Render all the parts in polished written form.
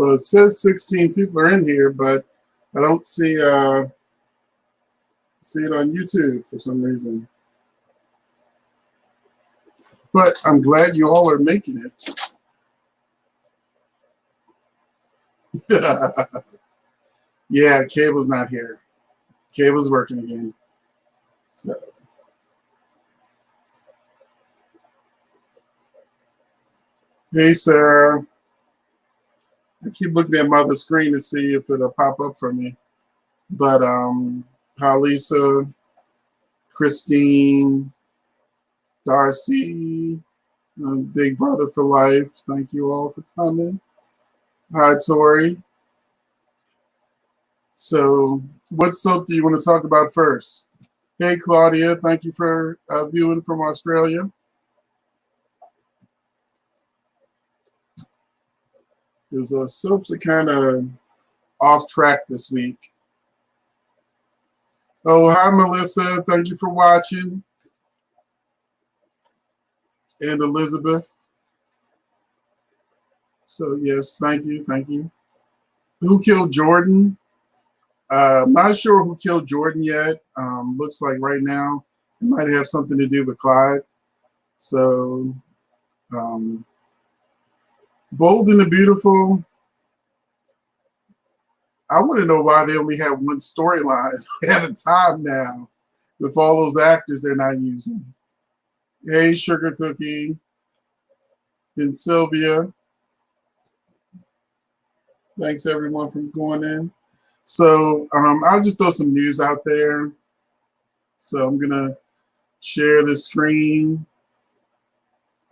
Well, it says 16 people are in here, but I don't see it on YouTube for some reason. But I'm glad you all are making it. Yeah, Cable's not here. Cable's working again. So. Hey, Sarah. I keep looking at my other screen to see if it'll pop up for me. But hi, Lisa, Christine, Darcy, Big Brother for Life. Thank you all for coming. Hi, Tori. So what soap do you want to talk about first? Hey, Claudia. Thank you for viewing from Australia. There's soaps that kind of off track this week. Oh, hi, Melissa. Thank you for watching. And Elizabeth. So, yes, thank you. Thank you. Who killed Jordan? Not sure who killed Jordan yet. Looks like right now it might have something to do with Clyde. So, Bold and the Beautiful. I want to know why they only have one storyline at a time now with all those actors they're not using. Hey, Sugar Cookie and Sylvia. Thanks, everyone, for going in. So I'll just throw some news out there. So I'm going to share the screen.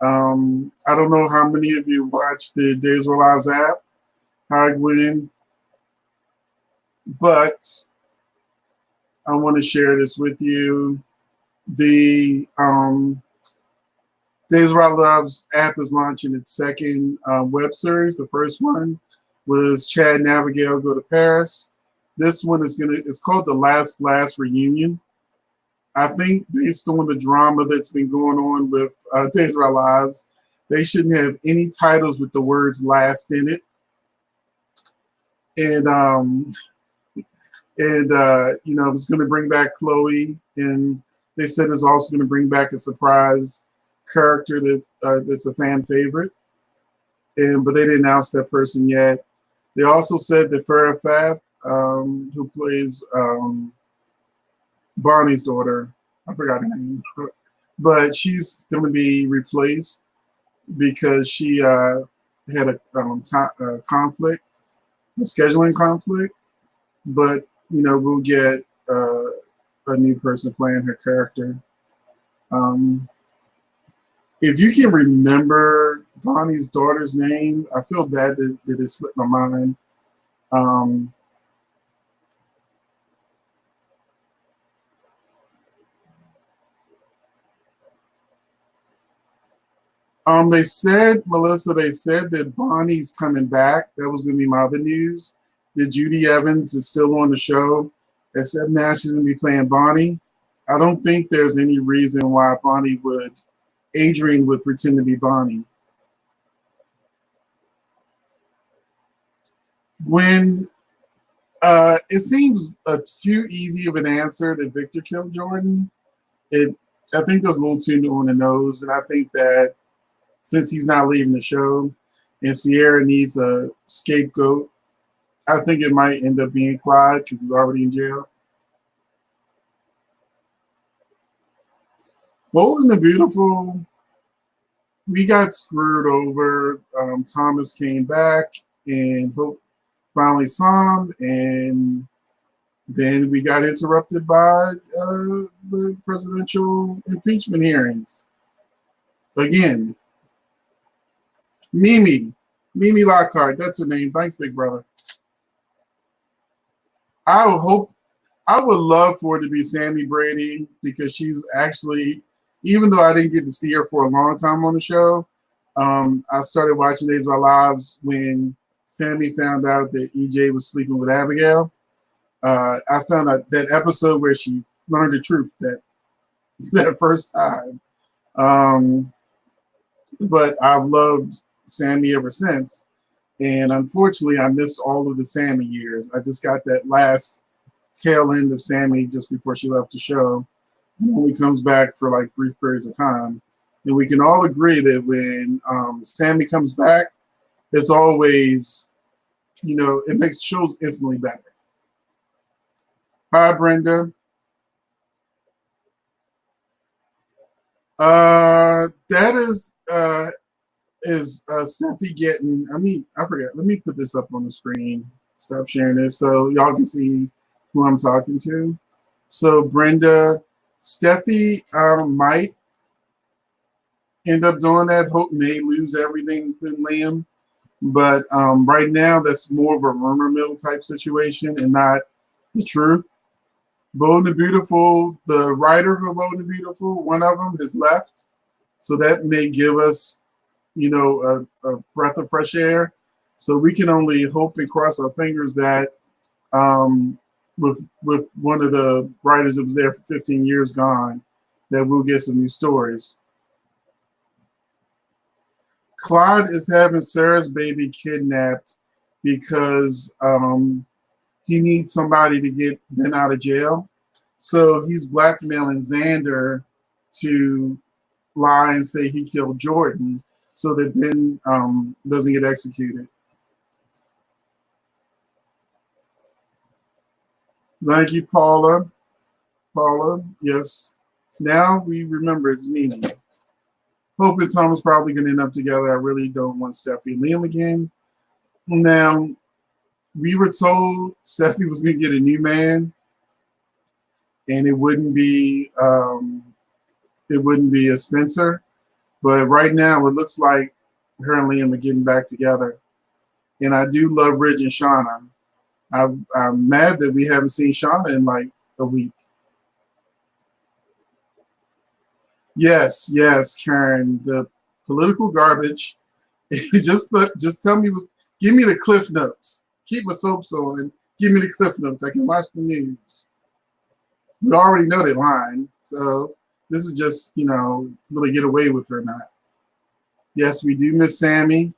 I don't know how many of you watched the Days of Our Lives app. Hi, Gwen. But I want to share this with you. The Days of Our Lives app is launching its second web series. The first one was Chad and Abigail Go to Paris. This one is it's called The Last Blast Reunion. I think based on the drama that's been going on with Days of Our Lives, they shouldn't have any titles with the words last in it. And you know, it's going to bring back Chloe, and they said it's also going to bring back a surprise character that's a fan favorite. But they didn't announce that person yet. They also said that Farrah Fawcett, who plays Bonnie's daughter, I forgot her name, but she's going to be replaced because she had a conflict, a scheduling conflict. But you know, we'll get a new person playing her character. If you can remember Bonnie's daughter's name, I feel bad that it slipped my mind. They said, Melissa, they said that Bonnie's coming back. That was going to be my other news. That Judy Evans is still on the show, except now she's going to be playing Bonnie. I don't think there's any reason why Adrian would pretend to be Bonnie. When it seems too easy of an answer that Victor killed Jordan, I think that's a little too on the nose, and I think that since he's not leaving the show and Sierra needs a scapegoat, I think it might end up being Clyde because he's already in jail. Bold and the Beautiful, we got screwed over. Thomas came back and Hope finally saw him, and then we got interrupted by the presidential impeachment hearings. Again, Mimi Lockhart, that's her name. Thanks, Big Brother. I would love for it to be Sammy Brady because she's actually, even though I didn't get to see her for a long time on the show, I started watching Days of Our Lives when Sammy found out that EJ was sleeping with Abigail. I found out that episode where she learned the truth that first time. But I've loved Sammy ever since. And unfortunately, I missed all of the Sammy years. I just got that last tail end of Sammy just before she left the show. And only comes back for like brief periods of time. And we can all agree that when Sammy comes back, it's always, it makes shows instantly better. Hi, Brenda. That is Steffi getting. I forgot. Let me put this up on the screen. Stop sharing this so y'all can see who I'm talking to. So Brenda, Steffi might end up doing that. Hope may lose everything, including Liam. But right now, that's more of a rumor mill type situation and not the truth. Bold and the Beautiful, the writer for Bold and the Beautiful, one of them has left. So that may give us, a breath of fresh air. So we can only hope and cross our fingers that with one of the writers that was there for 15 years gone, that we'll get some new stories. Claude is having Sarah's baby kidnapped because he needs somebody to get Ben out of jail. So he's blackmailing Xander to lie and say he killed Jordan so that Ben doesn't get executed. Thank you, Paula. Paula, yes. Now we remember it's Mimi. Hope and Tom is probably going to end up together. I really don't want Steffi and Liam again. Now, we were told Steffi was going to get a new man, and it wouldn't be a Spencer. But right now, it looks like her and Liam are getting back together. And I do love Ridge and Shauna. I'm mad that we haven't seen Shauna in like a week. Yes, Karen. The political garbage. just tell me, give me the Cliff Notes. Keep my soaps on and give me the Cliff Notes. I can watch the news. We already know they're lying, so this is just, will they get away with it or not? Yes, we do miss Sammy.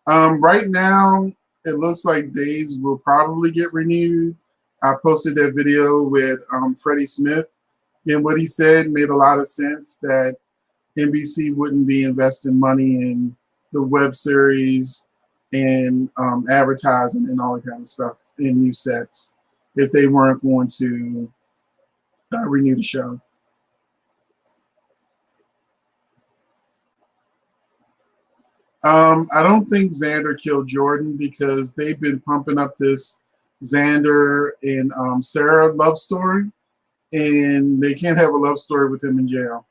Right now, it looks like Days will probably get renewed. I posted that video with Freddie Smith, and what he said made a lot of sense, that NBC wouldn't be investing money in the web series and advertising and all that kind of stuff in new sets if they weren't going to renew the show. I don't think Xander killed Jordan because they've been pumping up this Xander and Sarah love story, and they can't have a love story with him in jail.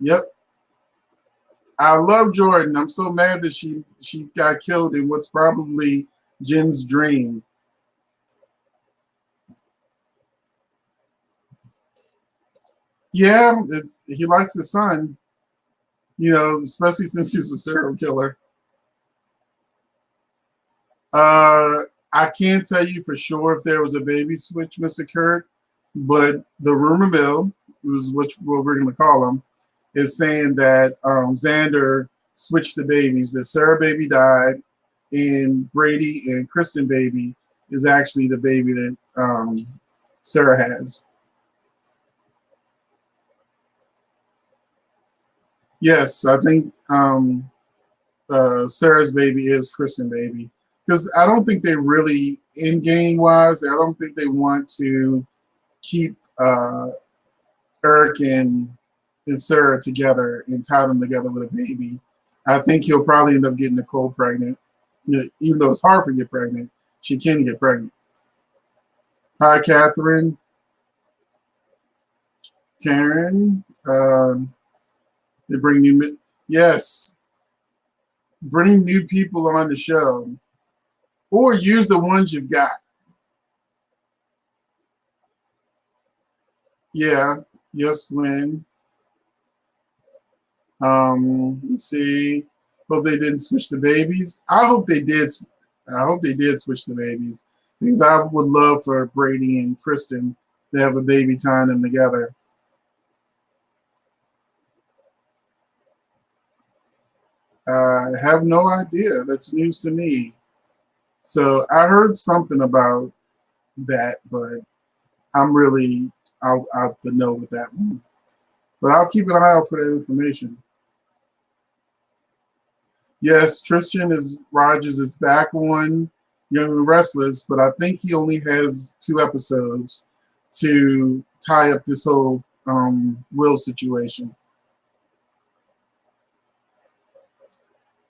Yep. I love Jordan. I'm so mad that she got killed in what's probably Jen's dream. Yeah, he likes his son, especially since he's a serial killer. I can't tell you for sure if there was a baby switch, Mr. Kirk, but the rumor mill, what we're going to call him, is saying that Xander switched the babies, that Sarah baby died, and Brady and Kristen baby is actually the baby that Sarah has. Yes, I think Sarah's baby is Kristen baby. Because I don't think they really, in game wise, I don't think they want to keep Eric and Sarah together and tie them together with a baby. I think he'll probably end up getting Nicole pregnant. Even though it's hard to get pregnant, she can get pregnant. Hi, Catherine. Karen. They bring new, yes, bring new people on the show, or use the ones you've got. Yeah, yes, Gwen. Let's see. Hope they didn't switch the babies. I hope they did. I hope they did switch the babies because I would love for Brady and Kristen to have a baby tying them together. I have no idea. That's news to me. So I heard something about that, but I'm really out the know with that one. But I'll keep an eye out for that information. Yes, Tristan is Rogers is back on Young and Restless, but I think he only has 2 episodes to tie up this whole Will situation.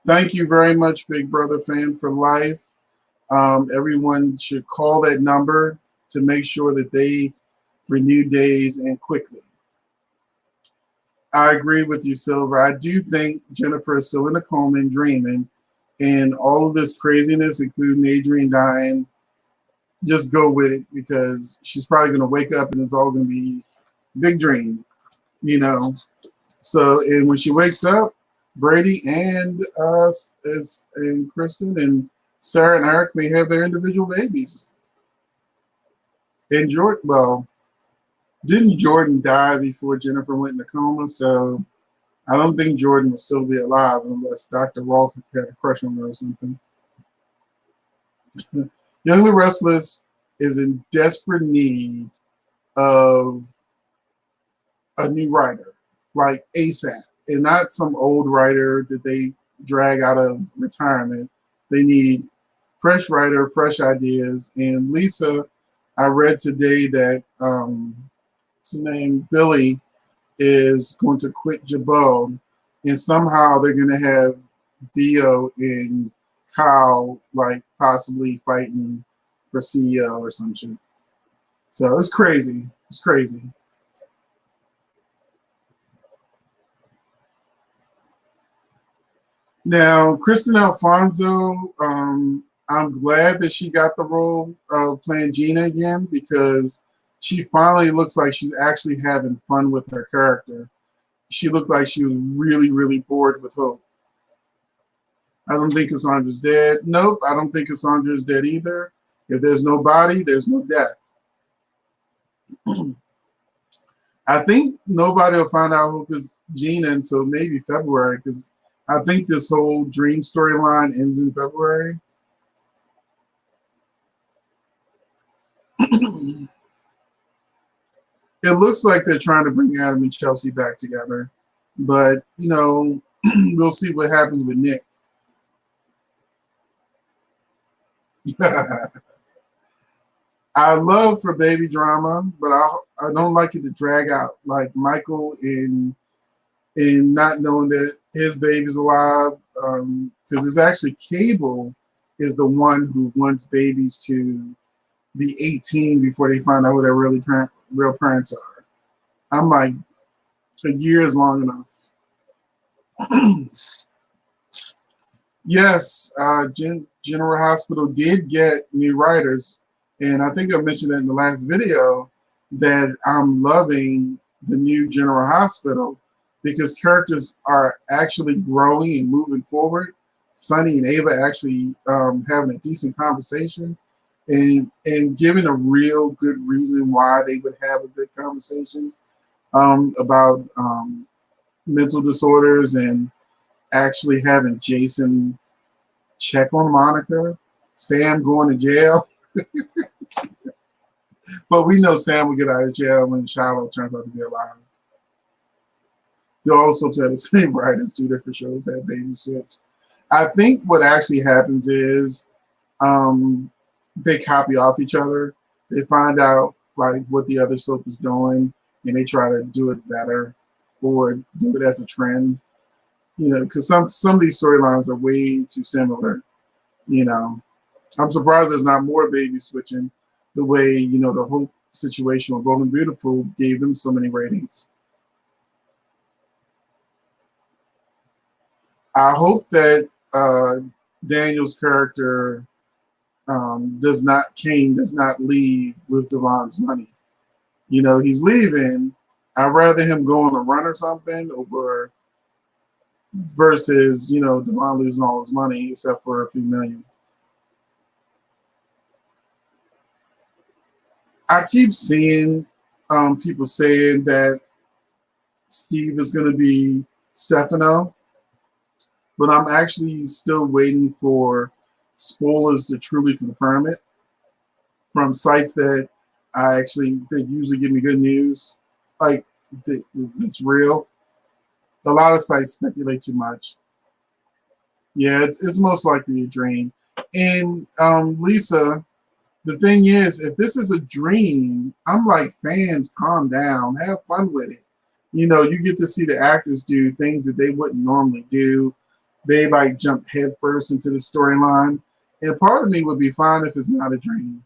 Thank you very much, Big Brother fan for life. Everyone should call that number to make sure that they renew days and quickly. I agree with you, Silver. I do think Jennifer is still in a coma and dreaming, and all of this craziness, including Adrian dying, just go with it because she's probably going to wake up and it's all going to be big dream, you know. So, and when she wakes up, Brady and and Kristen and Sarah and Eric may have their individual babies. And Jordan, well, didn't Jordan die before Jennifer went in the coma? So I don't think Jordan will still be alive unless Dr. Rolfe had a crush on her or something. Young and Restless is in desperate need of a new writer, like ASAP, and not some old writer that they drag out of retirement. They need fresh writer, fresh ideas. And Lisa, I read today that what's his name, Billy, is going to quit Jabot, and somehow they're going to have Dio and Kyle like possibly fighting for CEO or some shit. So it's crazy. It's crazy. Now, Kristen Alfonso, I'm glad that she got the role of playing Gina again because she finally looks like she's actually having fun with her character. She looked like she was really, really bored with Hope. I don't think Cassandra's dead. Nope, I don't think Cassandra is dead either. If there's no body, there's no death. I think nobody will find out Hope is Gina until maybe February because I think this whole dream storyline ends in February. It looks like they're trying to bring Adam and Chelsea back together, but you know, we'll see what happens with Nick. I love for baby drama, but I don't like it to drag out. Like Michael in not knowing that his baby's alive, because it's actually Cable is the one who wants babies to be 18 before they find out who their real parents are. I'm like, a year is long enough. Yes, General Hospital did get new writers, and I think I mentioned that in the last video that I'm loving the new General Hospital because characters are actually growing and moving forward. Sonny and Ava actually having a decent conversation and giving a real good reason why they would have a good conversation about mental disorders and actually having Jason check on Monica, Sam going to jail. But we know Sam will get out of jail when Shiloh turns out to be alive. They also had the same writers, 2 different shows, had baby switch. I think what actually happens is they copy off each other. They find out like what the other soap is doing, and they try to do it better or do it as a trend. You know, because some of these storylines are way too similar. You know, I'm surprised there's not more baby switching the way, you know, the whole situation with Bold and Beautiful gave them so many ratings. I hope that Daniel's character does not leave with Devon's money. You know, he's leaving. I'd rather him go on a run or something or versus, you know, Devon losing all his money except for a few million. I keep seeing people saying that Steve is going to be Stefano. but I'm actually still waiting for spoilers to truly confirm it from sites that that usually give me good news. Like it's real. A lot of sites speculate too much. Yeah, it's most likely a dream. And Lisa, the thing is, if this is a dream, I'm like, fans, calm down, have fun with it. You get to see the actors do things that they wouldn't normally do. They like jump headfirst into the storyline. And part of me would be fine if it's not a dream.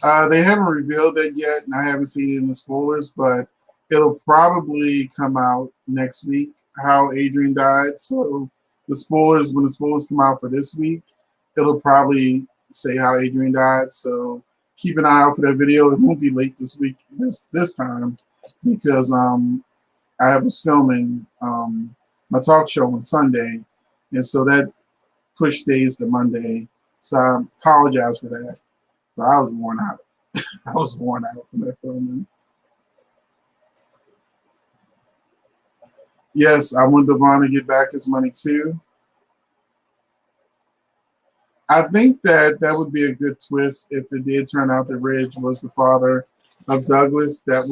They haven't revealed it yet, and I haven't seen it in the spoilers, but it'll probably come out next week, how Adrian died. So when the spoilers come out for this week, it'll probably say how Adrian died. So keep an eye out for that video. It won't be late this week, this time, because I was filming my talk show on Sunday, and so that pushed days to Monday. So I apologize for that, but I was worn out. I was worn out from that filming. Yes, I want Devon to get back his money too. I think that would be a good twist if it did turn out that Ridge was the father of Douglas. That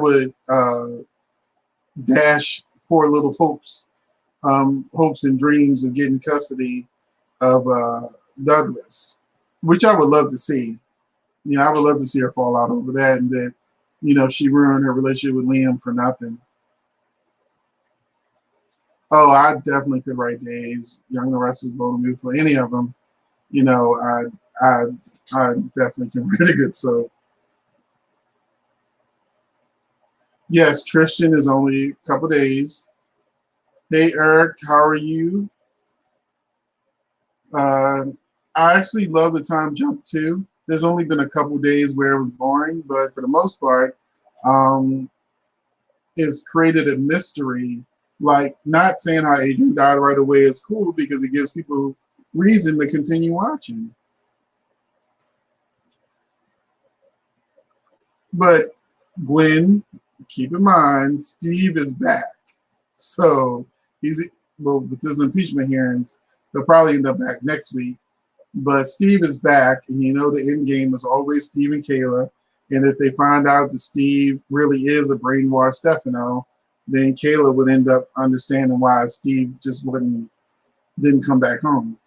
would dash poor little hopes and dreams of getting custody of Douglas, which I would love to see. I would love to see her fall out over that, and that she ruined her relationship with Liam for nothing. Oh, I definitely could write days. Young the Restless, Bold and Beautiful, any of them. I I definitely can write a good soap. Yes, Tristan is only a couple days. Hey Eric, how are you? Uh, I actually love the time jump too. There's only been a couple days where it was boring, but for the most part, um, it's created a mystery. Like, not saying how Adrian died right away is cool because it gives people reason to continue watching. But Gwen, keep in mind, Steve is back. So with this impeachment hearings, they'll probably end up back next week. But Steve is back, and the end game is always Steve and Kayla. And if they find out that Steve really is a brainwashed Stefano, then Kayla would end up understanding why Steve just didn't come back home.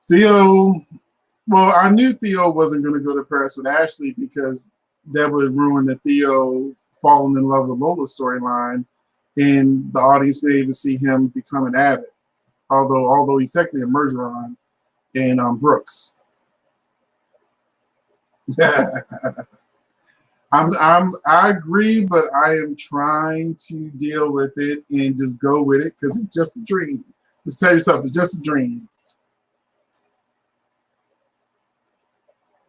Theo, well, I knew Theo wasn't going to go to Paris with Ashley because that would ruin the Theo falling in love with Lola storyline, and the audience be able to see him become an Abbott. Although he's technically a Mergeron and Brooks. I agree, but I am trying to deal with it and just go with it because it's just a dream. Just tell yourself it's just a dream.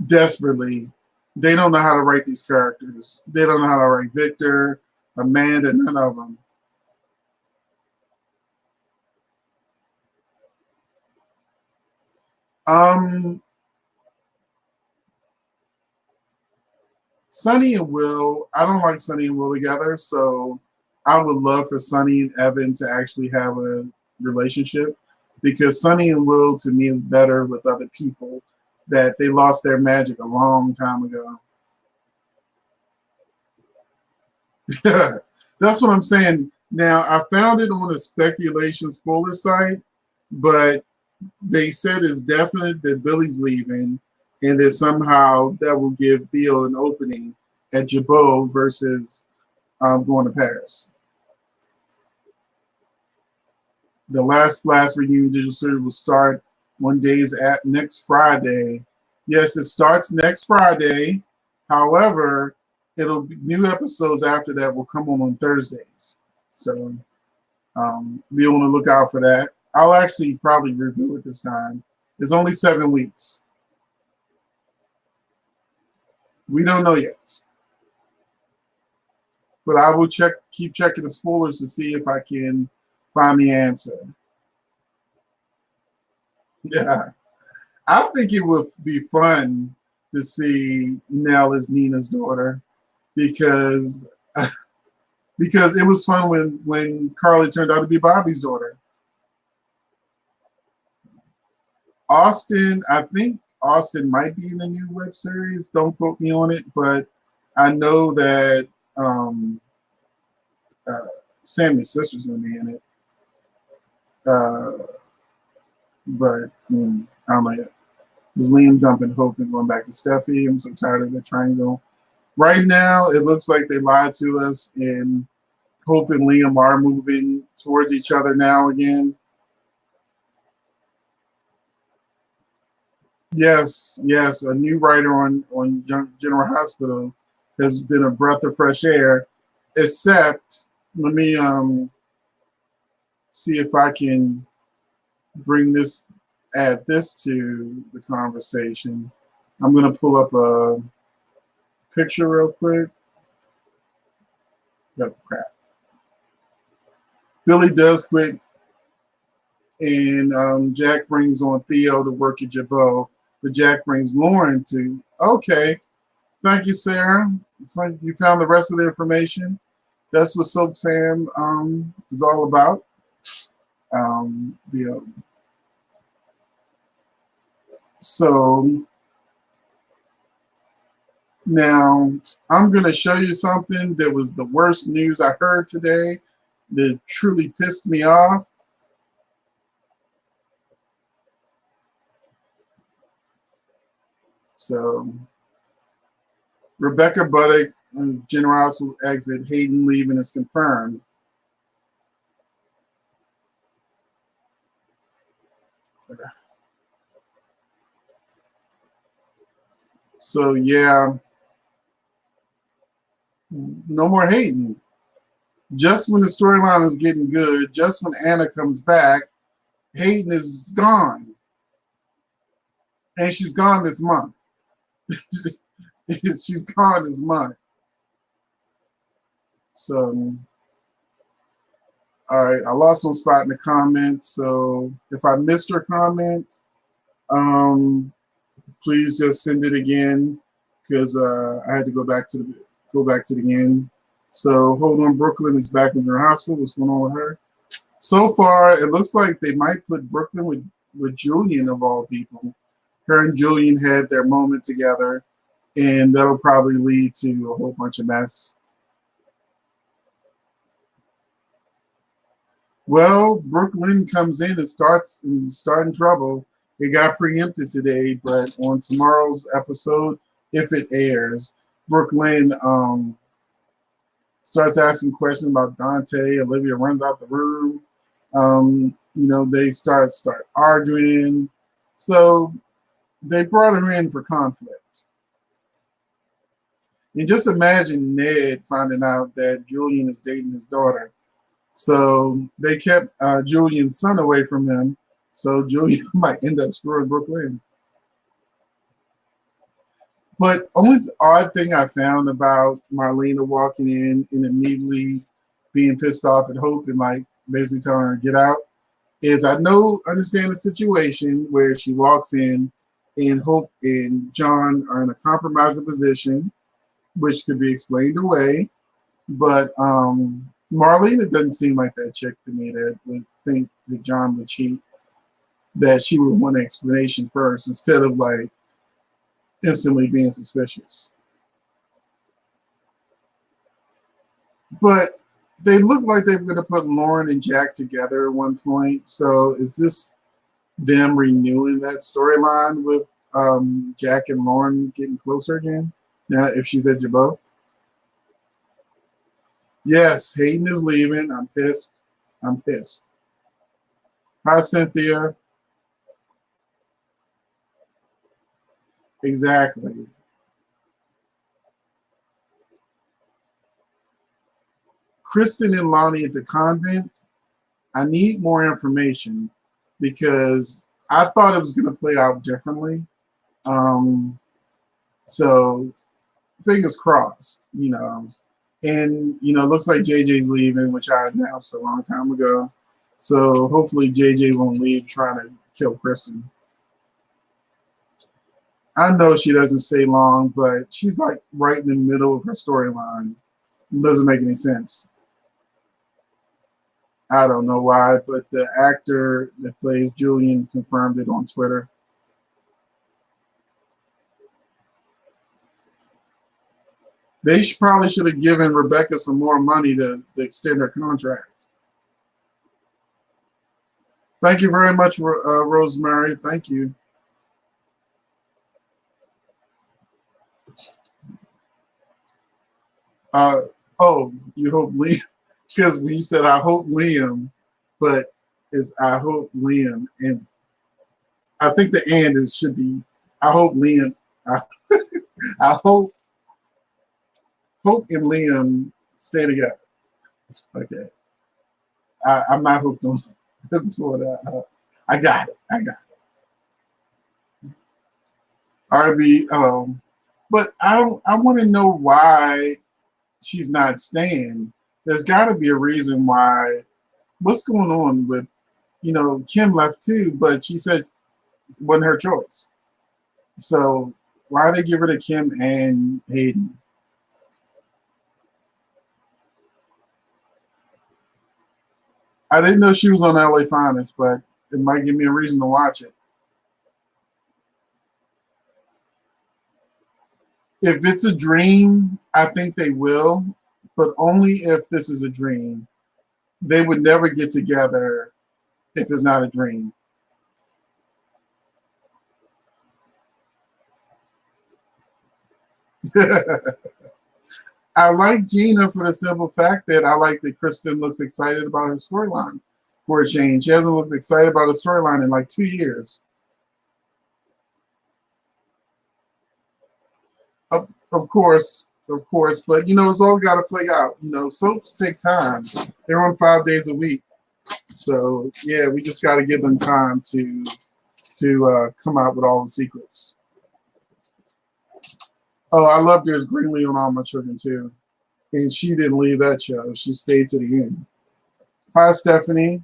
Desperately, they don't know how to write these characters. They don't know how to write Victor, Amanda, none of them. Sonny and Will, I don't like Sonny and Will together, so I would love for Sonny and Evan to actually have a relationship because Sonny and Will to me is better with other people. That they lost their magic a long time ago. That's what I'm saying. Now, I found it on a speculation spoiler site, but they said it's definite that Billy's leaving and that somehow that will give Theo an opening at Jabot versus going to Paris. The last Blast Reunion Digital Series will start one day's at next Friday. Yes, it starts next Friday. However, it'll be new episodes after that will come on Thursdays. So be on the lookout for that. I'll actually probably review it this time. It's only 7 weeks. We don't know yet. But I will keep checking the spoilers to see if I can find the answer. Yeah. I think it would be fun to see Nell as Nina's daughter because because it was fun when Carly turned out to be Bobby's daughter. Austin, I think Austin might be in the new web series. Don't quote me on it, but I know that Sammy's sister's going to be in it. But I don't know yet. Is Liam dumping Hope and going back to Steffi? I'm so tired of that triangle. Right now, it looks like they lied to us, and Hope and Liam are moving towards each other now again. Yes, a new writer on General Hospital has been a breath of fresh air. Except, let me see if I can add this to the conversation. I'm gonna pull up a picture real quick. Oh crap! Billy does quit, and Jack brings on Theo to work at Jabot, but Jack brings Lauren to. Okay, thank you, Sarah. It's like you found the rest of the information. That's what Soap Fam is all about. So now I'm going to show you something that was the worst news I heard today that truly pissed me off. So Rebecca Buddick and Generous will exit. Hayden leaving is confirmed. So yeah, no more Hayden. Just when the storyline is getting good, just when Anna comes back, Hayden is gone. And she's gone this month. She's gone this month. So, all right, I lost some spot in the comments. So if I missed your comment, please just send it again because I had to go back to the end. So hold on, Brooklyn is back in her hospital. What's going on with her? So far, it looks like they might put Brooklyn with Julian of all people. Her and Julian had their moment together, and that'll probably lead to a whole bunch of mess. Well, Brooklyn comes in and starting trouble. It got preempted today, but on tomorrow's episode, if it airs, Brooklyn starts asking questions about Dante. Olivia runs out the room. They start arguing. So they brought her in for conflict. And just imagine Ned finding out that Julian is dating his daughter. So they kept Julian's son away from him. So Julian might end up screwing Brooklyn. But only odd thing I found about Marlena walking in and immediately being pissed off at Hope and like basically telling her to get out is I understand the situation where she walks in and Hope and John are in a compromising position, which could be explained away. But Marlena doesn't seem like that chick to me that would think that John would cheat, that she would want an explanation first instead of like instantly being suspicious. But they look like they were going to put Lauren and Jack together at one point. So is this them renewing that storyline with Jack and Lauren getting closer again? Now, if she's at Jabot? Yes, Hayden is leaving. I'm pissed. Hi, Cynthia. Exactly. Kristen and Lonnie at the convent. I need more information because I thought it was going to play out differently. So fingers crossed, And, it looks like JJ's leaving, which I announced a long time ago. So hopefully JJ won't leave trying to kill Kristen. I know she doesn't stay long, but she's like right in the middle of her storyline. It doesn't make any sense. I don't know why, but the actor that plays Julian confirmed it on Twitter. They probably should have given Rebecca some more money to extend her contract. Thank you very much, Rosemary. Thank you. Oh, you hope Liam, because when you said I hope Liam, but it's I hope Liam, and I think the and is should be I hope Liam. I, I hope and Liam stay together. Okay, I'm not hooked on that. I got it. I got it. RB. But I don't. I want to know why she's not staying. There's got to be a reason why. What's going on with, Kim left too, but she said it wasn't her choice. So why they get rid of Kim and Hayden? I didn't know she was on LA Finest, but it might give me a reason to watch it. If it's a dream, I think they will, but only if this is a dream. They would never get together if it's not a dream. I like Gina for the simple fact that I like that Kristen looks excited about her storyline for a change. She hasn't looked excited about a storyline in like 2 years. Of course, but it's all got to play out. Soaps take time. They're on 5 days a week, so yeah, we just got to give them time to come out with all the secrets. Oh, I love there's Greenlee on All My Children too, and she didn't leave that show. She stayed to the end. Hi, Stephanie.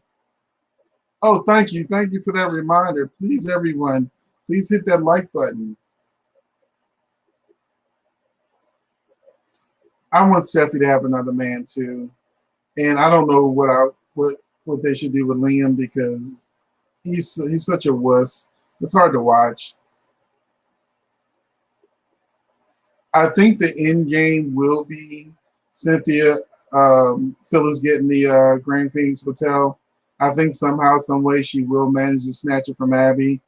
Oh, thank you for that reminder. Please, everyone, please hit that like button. I want Steffi to have another man too, and I don't know what they should do with Liam because he's such a wuss. It's hard to watch. I think the end game will be Cynthia Phyllis getting the Grand Phoenix Hotel. I think somehow, some way, she will manage to snatch it from Abby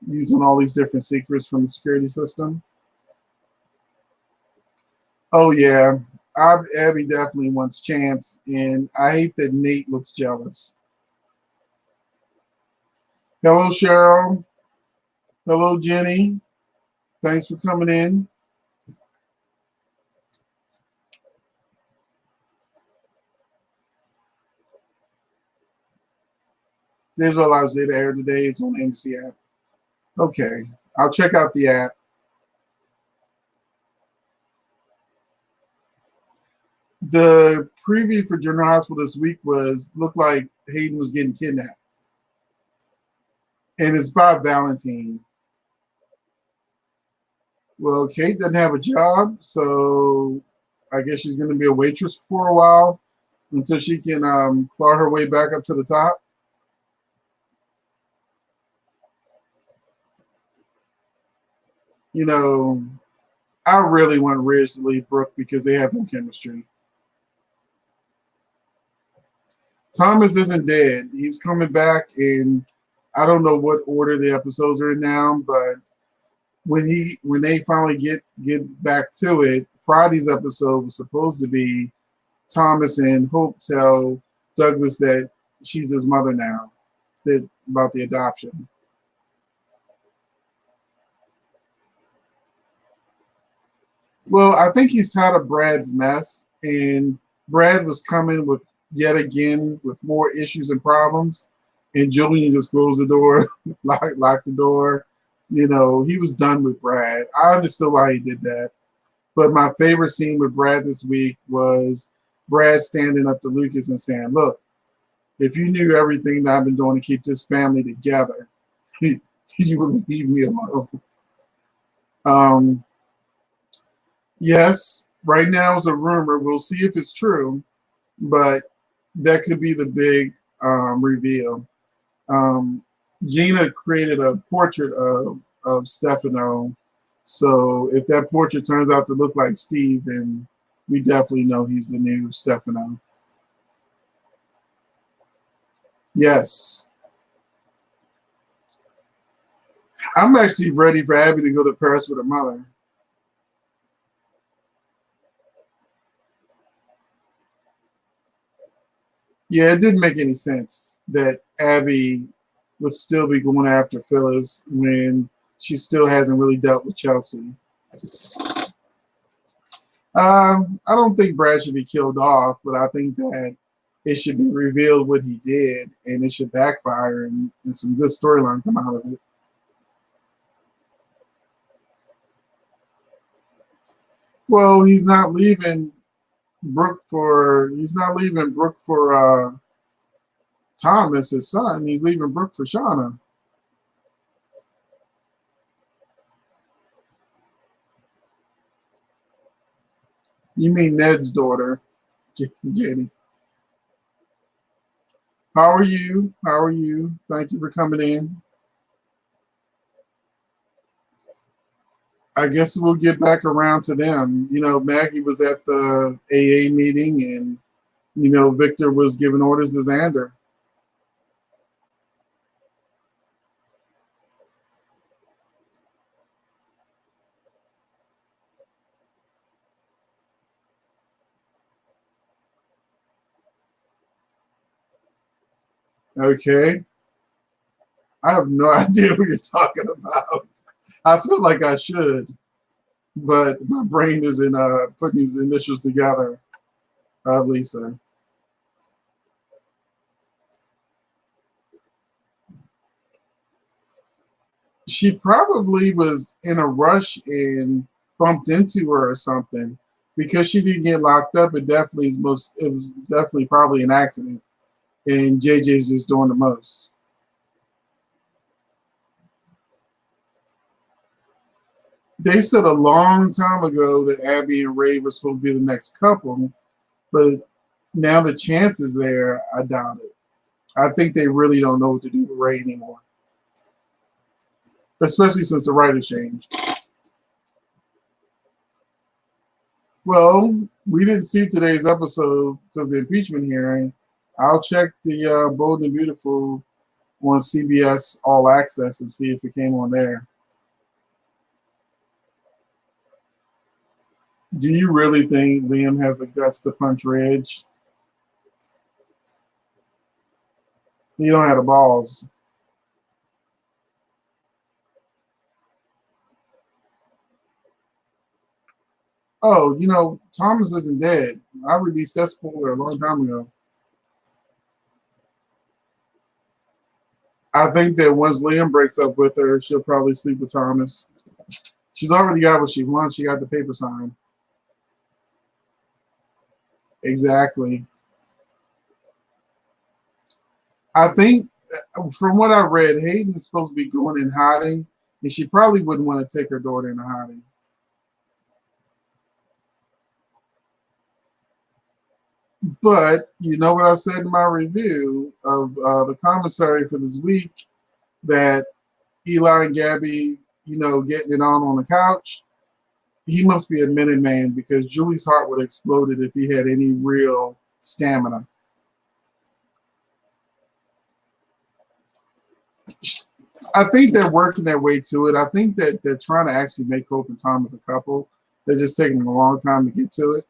using all these different secrets from the security system. Oh yeah, Abby definitely wants Chance, and I hate that Nate looks jealous. Hello, Cheryl. Hello, Jenny. Thanks for coming in. This what I was did air today. It's on the MC app. Okay, I'll check out the app. The preview for General Hospital this week looked like Hayden was getting kidnapped, and it's by Valentine. Well, Kate doesn't have a job, so I guess she's going to be a waitress for a while until she can claw her way back up to the top. I really want Ridge to leave Brooke because they have no chemistry. Thomas isn't dead. He's coming back, and I don't know what order the episodes are in now, but when they finally get back to it, Friday's episode was supposed to be Thomas and Hope tell Douglas that she's his mother now, about the adoption. Well, I think he's tired of Brad's mess, and Brad was coming with yet again with more issues and problems, and Julian just closed the door, locked the door. He was done with Brad. I understood why he did that. But my favorite scene with Brad this week was Brad standing up to Lucas and saying, look, if you knew everything that I've been doing to keep this family together, you would leave me alone. Um, yes, right now is a rumor. We'll see if it's true, but that could be the big reveal. Um, Gina created a portrait of Stefano, so if that portrait turns out to look like Steve, then we definitely know he's the new Stefano. Yes. I'm actually ready for Abby to go to Paris with her mother. Yeah, it didn't make any sense that Abby would still be going after Phyllis when she still hasn't really dealt with Chelsea. I don't think Brad should be killed off, but I think that it should be revealed what he did, and it should backfire, and some good storyline come out of it. Well, he's not leaving Brooke for Thomas, his son. He's leaving Brooke for Shauna. You mean Ned's daughter, Jenny? How are you? How are you? Thank you for coming in. I guess we'll get back around to them. You know, Maggie was at the AA meeting, and you know, Victor was giving orders to Xander. Okay, I have no idea what you're talking about. I feel like I should, but my brain isn't putting these initials together. Lisa. She probably was in a rush and bumped into her or something because she didn't get locked up. It was definitely probably an accident, and JJ's just doing the most. They said a long time ago that Abby and Ray were supposed to be the next couple, but now the chance is there. I doubt it. I think they really don't know what to do with Ray anymore, especially since the writers changed. Well, we didn't see today's episode because of the impeachment hearing. I'll check the Bold and Beautiful on CBS All Access and see if it came on there. Do you really think Liam has the guts to punch Ridge? He don't have the balls. Oh, you know, Thomas isn't dead. I released that spoiler a long time ago. I think that once Liam breaks up with her, she'll probably sleep with Thomas. She's already got what she wants. She got the paper signed. Exactly. I think, from what I read, Hayden's supposed to be going in hiding, and she probably wouldn't want to take her daughter into hiding. But you know what I said in my review of the commentary for this week, that Eli and Gabby, you know, getting it on the couch. He must be a minute man because Julie's heart would have exploded if he had any real stamina. I think they're working their way to it. I think that they're trying to actually make Hope and Thomas a couple. They're just taking a long time to get to it.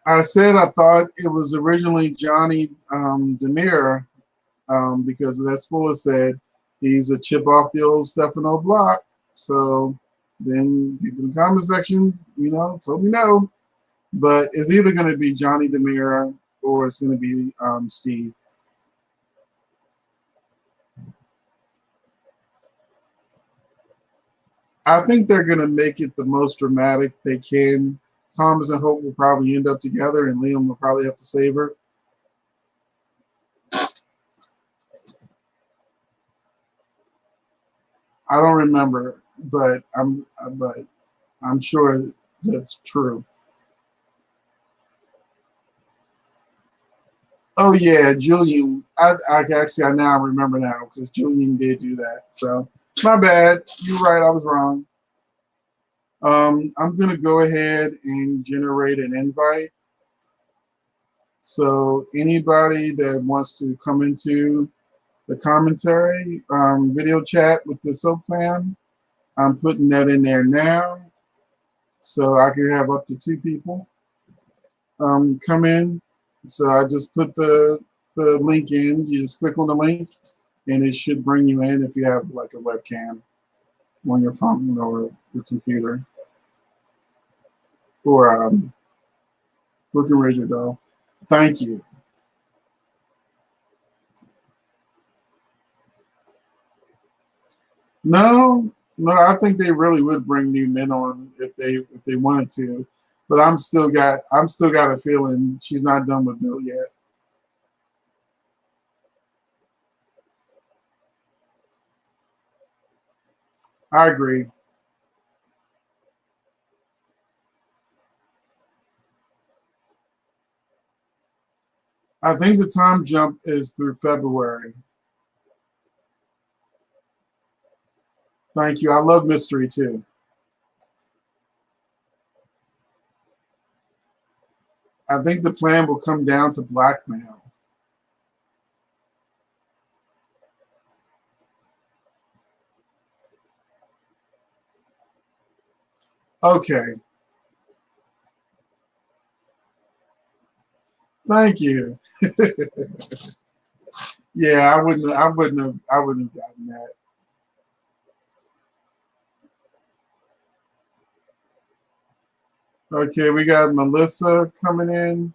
I said I thought it was originally Johnny Demira because that's full said he's a chip off the old Stefano block. So then people in the comment section, you know, told me no. But it's either going to be Johnny Demira or it's going to be Steve. I think they're going to make it the most dramatic they can. Thomas and Hope will probably end up together, and Liam will probably have to save her. I don't remember, but I'm sure that's true. Oh yeah, Julian. I now remember now because Julian did do that. So my bad. You're right. I was wrong. I'm gonna go ahead and generate an invite. So anybody that wants to come into the commentary video chat with the soap plan, I'm putting that in there now, so I can have up to 2 people come in. So I just put the link in. You just click on the link, and it should bring you in if you have like a webcam on your phone or your computer. Or who can raise your doll? Thank you. No, I think they really would bring new men on if they wanted to, but I'm still got a feeling she's not done with Bill yet. I agree. I think the time jump is through February. Thank you. I love mystery too. I think the plan will come down to blackmail. Okay. Thank you. Yeah, I wouldn't have gotten that. Okay, we got Melissa coming in.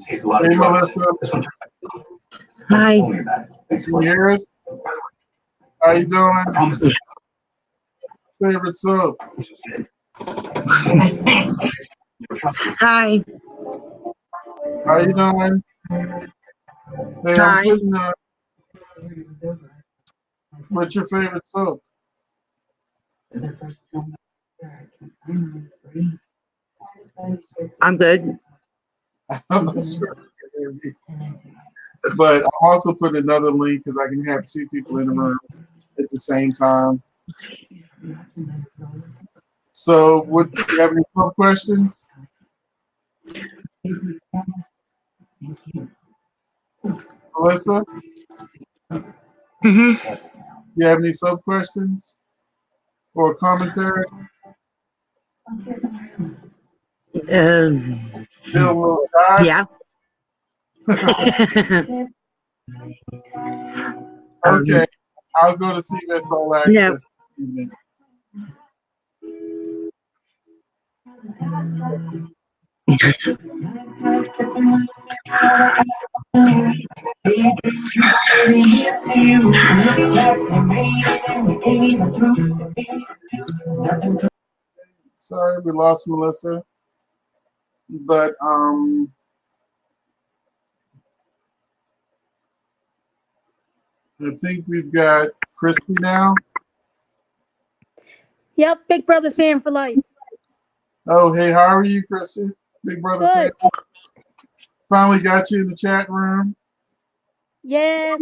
Hey, Melissa. Hi. You hear us? How you doing? Favorite soap? Hi. How you doing? Hey, I'm Hi. putting what's your favorite soap? I'm good. I'm not sure if you can hear me. But I'm also putting another link because I can have 2 people in the room at the same time. So, do you have any more questions? Melissa, Mm-hmm. you have any sub questions or commentary? Bill will die. Yeah. Okay, I'll go to CBS All Yeah. Access. Sorry, we lost Melissa, but I think we've got Christy now. Yep, Big Brother fan for life. Oh, hey, how are you, Christy? Big Brother fan. Good. Finally got you in the chat room. Yes.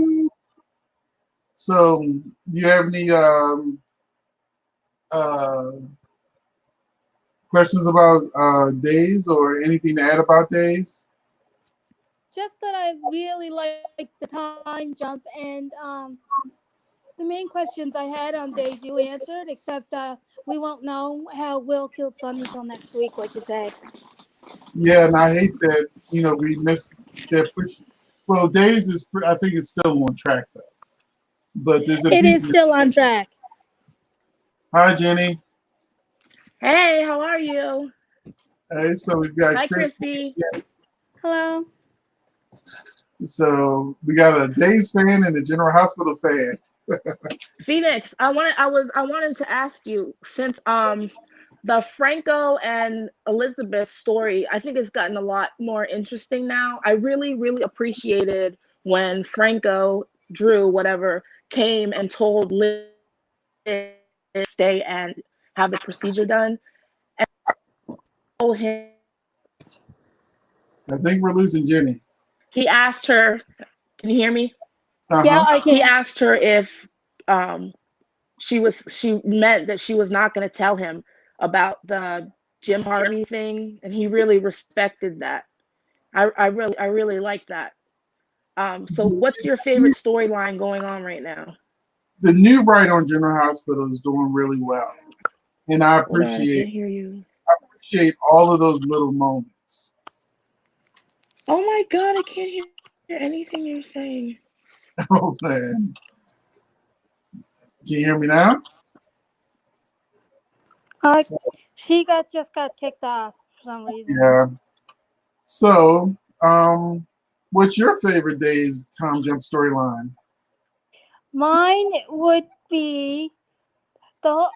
So, do you have any uh, questions about Days or anything to add about Days? Just that I really like the time jump, and the main questions I had on Days you answered, except we won't know how Will killed Sonny until next week, like you said. Yeah, and I hate that, we missed that push. Well, Days is, I think it's still on track, though. But there's a It is still on track. Hi, Jenny. Hey, how are you? Hey, so we've got Hi, Christy. Hello. So we got a Days fan and a General Hospital fan. Phoenix, I wanted to ask you, since the Franco and Elizabeth story, I think it's gotten a lot more interesting now. I really, really appreciated when Franco, Drew, whatever, came and told Liz to stay and have the procedure done, and told him, I think we're losing Jenny. he asked her, can you hear me? Yeah, I He can. asked her if she meant that she was not going to tell him about the Jim Harvey thing, and he really respected that. I really like that. So what's your favorite storyline going on right now? The new writer on General Hospital is doing really well, and I Hold on, I can't appreciate hear you. all of those little moments. Oh my God, I can't hear anything you're saying. Oh man, can you hear me now? She just got kicked off for some reason. Yeah. So, what's your favorite Days Tom Jump storyline? Mine would be the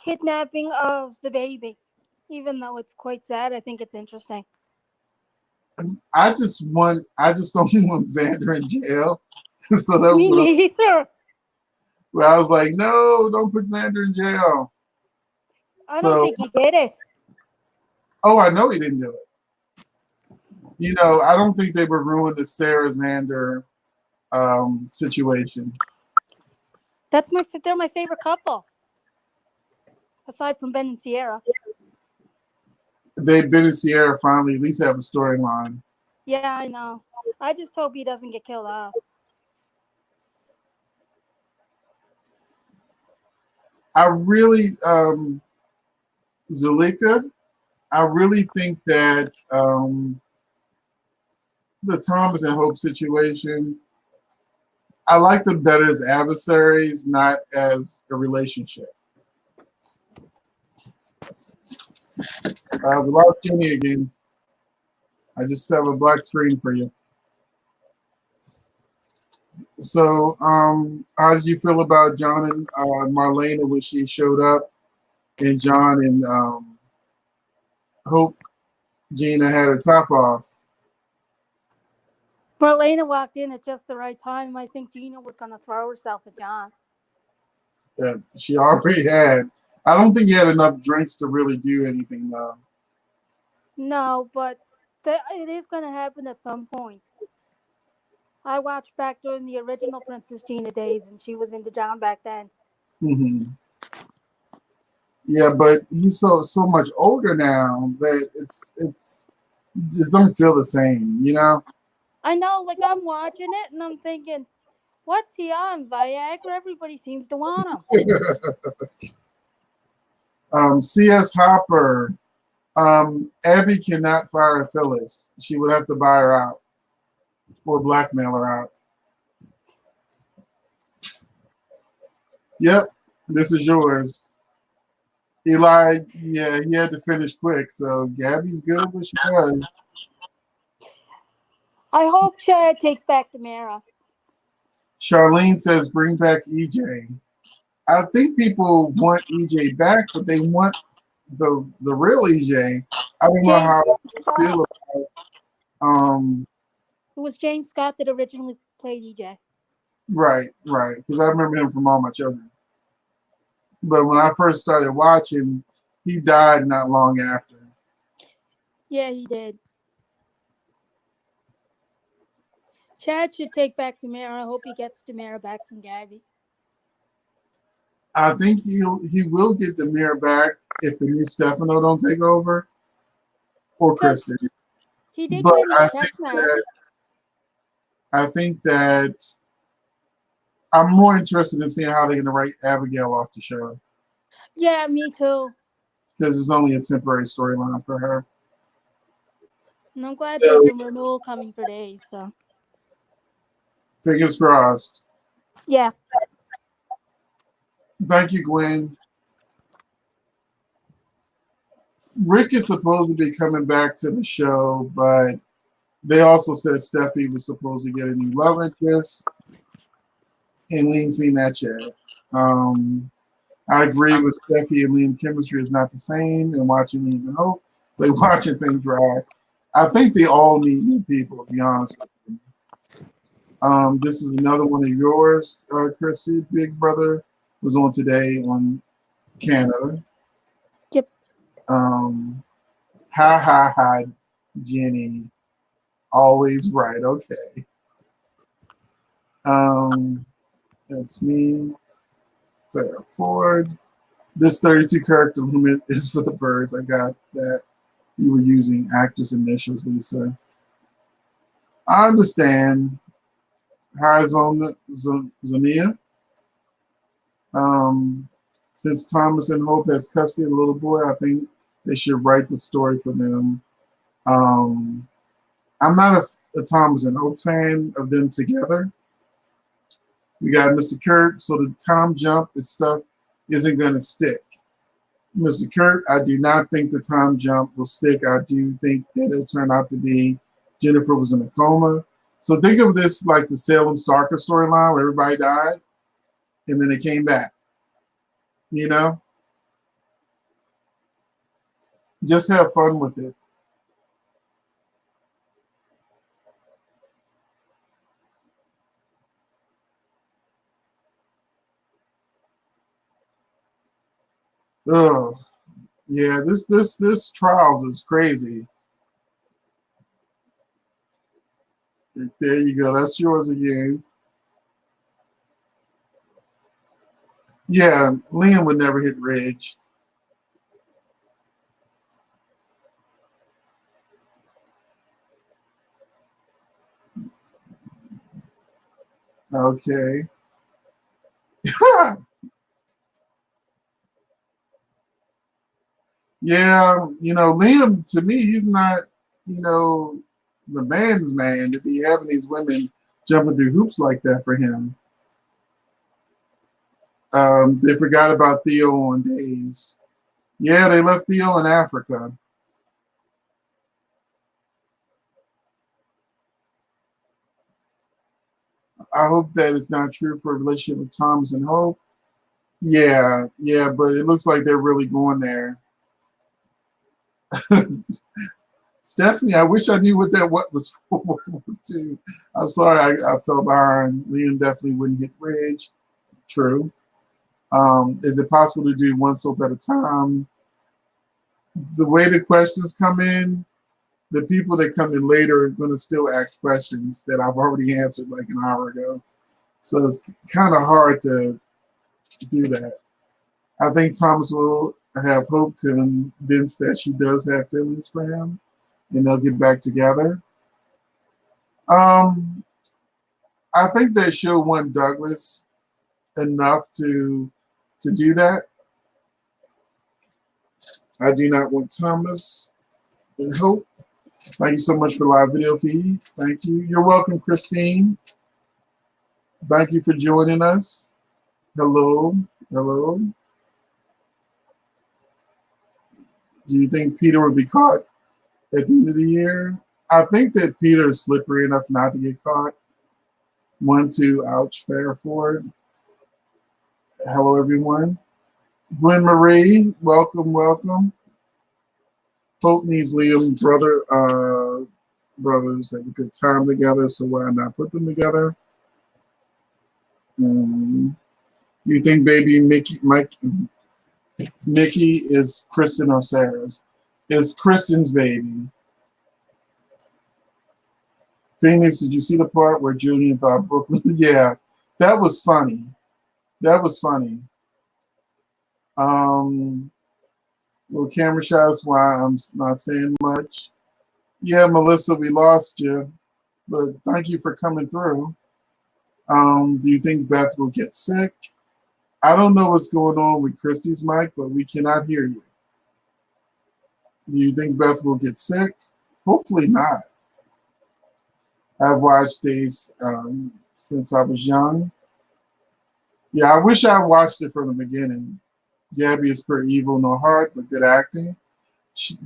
kidnapping of the baby. Even though it's quite sad, I think it's interesting. I just don't want Xander in jail. So that Me neither. where I was like, no, don't put Xander in jail. I don't think he did it. Oh, I know he didn't do it. You know, I don't think they would ruin the Sarah Xander situation. They're my favorite couple. Aside from Ben and Sierra. Ben and Sierra finally at least have a storyline. Yeah, I know. I just hope he doesn't get killed off. I really, Zulika, I really think that the Thomas and Hope situation, I like them better as adversaries, not as a relationship. We lost Jenny again. I just have a black screen for you. So, how did you feel about John and Marlena when she showed up, and John and Hope Gina had her top off? Marlena walked in at just the right time. I think Gina was going to throw herself at John. Yeah, she already had. I don't think he had enough drinks to really do anything, though. No, but it is going to happen at some point. I watched back during the original Princess Gina days, and she was into John back then. Mm-hmm. Yeah, but he's so much older now that it's just don't feel the same, you know? I know, like I'm watching it and I'm thinking, what's he on? Viagra? Everybody seems to want him. C.S. Hopper, Abby cannot fire Phyllis. She would have to buy her out or blackmail her out. Yep, this is yours. Eli, yeah, he had to finish quick, so Gabby's good at what she does. I hope Chad takes back Tamara. Charlene says, bring back EJ. I think people want EJ back, but they want the real EJ. I don't know how I feel about it was James Scott that originally played EJ. Right, because I remember him from All My Children. But when I first started watching, he died not long after. Yeah, he did. Chad should take back Tamara. I hope he gets Tamara back from Gabby. I think he will get Tamara back if the new Stefano don't take over, or Kristen. He did win the chess match. I think that I'm more interested in seeing how they're going to write Abigail off the show. Yeah, me too. Because it's only a temporary storyline for her. And I'm glad there's a renewal coming for Days. So fingers crossed. Yeah. Thank you, Gwen. Rick is supposed to be coming back to the show, but they also said Steffi was supposed to get a new love interest, and we ain't seen that yet. I agree with Steffi and Liam. Chemistry is not the same, and watching Liam and Hope, it's like watching things dry. I think they all need new people, to be honest with you. This is another one of yours, Chrissy. Big Brother was on today on Canada. Yep. Ha ha ha, Jenny. Always right. Okay. That's me. Fair forward. This 32 character limit is for the birds. I got that. You were using actors' initials, Lisa. I understand. Hi, Zonia. Since Thomas and Hope has custody of the little boy, I think they should write the story for them. I'm not a Thomas and Hope fan of them together. We got Mr. Kurt, so the time jump and stuff isn't going to stick. Mr. Kurt, I do not think the time jump will stick. I do think that it'll turn out to be Jennifer was in a coma. So think of this like the Salem Stalker storyline where everybody died and then they came back. You know? Just have fun with it. Oh, yeah, this trials is crazy. There you go. That's yours again. Yeah, Liam would never hit Ridge. Okay. Yeah, Liam, to me, he's not, the man's man to be having these women jumping through hoops like that for him. They forgot about Theo on Days. Yeah, they left Theo in Africa. I hope that it's not true for a relationship with Thomas and Hope. Yeah, but it looks like they're really going there. Stephanie, I wish I knew what that was for. Too. I'm sorry, I fell behind. Liam definitely wouldn't hit Ridge. True. Is it possible to do one soap at a time? The way the questions come in, the people that come in later are going to still ask questions that I've already answered like an hour ago. So it's kind of hard to do that. I think Thomas will have Hope convinced that she does have feelings for him, and they'll get back together. I think they show one Douglas enough to do that. I do not want Thomas and Hope. Thank you so much for live video feed. Thank you. You're welcome, Christine. Thank you for joining us. Hello. Hello. Do you think Peter will be caught at the end of the year? I think that Peter is slippery enough not to get caught. 1, 2, ouch, fair forward. Hello, everyone. Gwen Marie, welcome, welcome. Hope needs Liam brothers have a good time together, so why not put them together? You think baby Mickey is Kristen or Sarah's? Is Kristen's baby. Phoenix, did you see the part where Julian thought Brooklyn? Yeah, that was funny. That was funny. Little camera shots why I'm not saying much. Yeah, Melissa, we lost you, but thank you for coming through. Do you think Beth will get sick? I don't know what's going on with Christy's mic, but we cannot hear you. Do you think Beth will get sick? Hopefully not. I've watched these since I was young. Yeah, I wish I watched it from the beginning. Gabby is pretty evil, no heart, but good acting.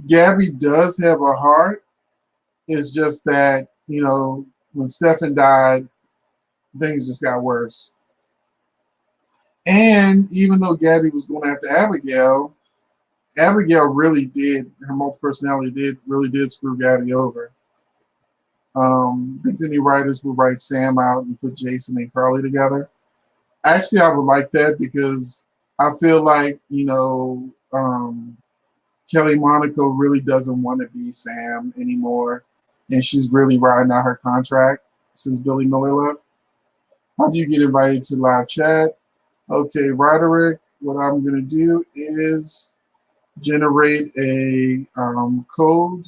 Gabby does have a heart. It's just that, when Stefan died, things just got worse. And even though Gabby was going after Abigail, Abigail really did, her multiple personality really did screw Gabby over. I think the new writers will write Sam out and put Jason and Carly together. Actually, I would like that because I feel like, Kelly Monaco really doesn't want to be Sam anymore. And she's really riding out her contract since Billy Miller left. How do you get invited to live chat? Okay, Roderick, what I'm going to do is generate a code.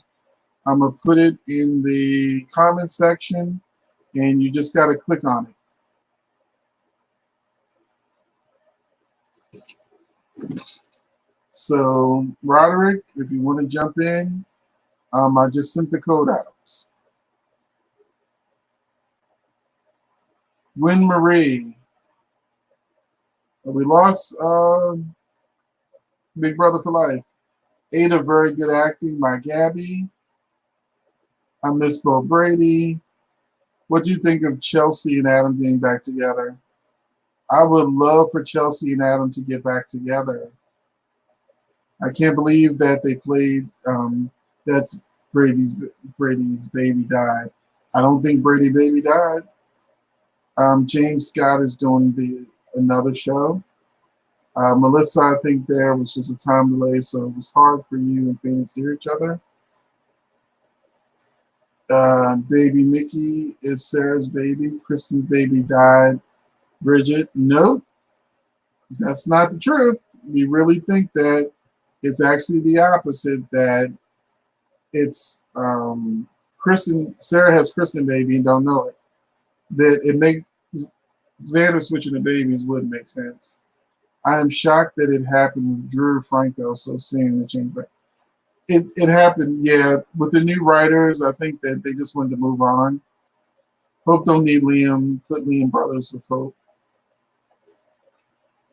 I'm going to put it in the comment section, and you just got to click on it. So, Roderick, if you want to jump in, I just sent the code out. Win Marie. We lost Big Brother for Life. Ada, very good acting by Gabby. I miss Bo Brady. What do you think of Chelsea and Adam getting back together? I would love for Chelsea and Adam to get back together. I can't believe that they played. That's Brady's baby died. I don't think Brady baby died. James Scott is doing another show. Melissa, I think there was just a time delay, so it was hard for you and Phoenix to hear each other. Baby Mickey is Sarah's baby. Kristen's baby died. Bridget, nope, that's not the truth. We really think that it's actually the opposite, that it's Kristen, Sarah has Kristen baby and don't know it. That it makes Xander switching the babies wouldn't make sense. I am shocked that it happened with Drew Franco so soon in the change, but it happened, yeah. With the new writers, I think that they just wanted to move on. Hope don't need Liam. Put Liam Brothers with Hope.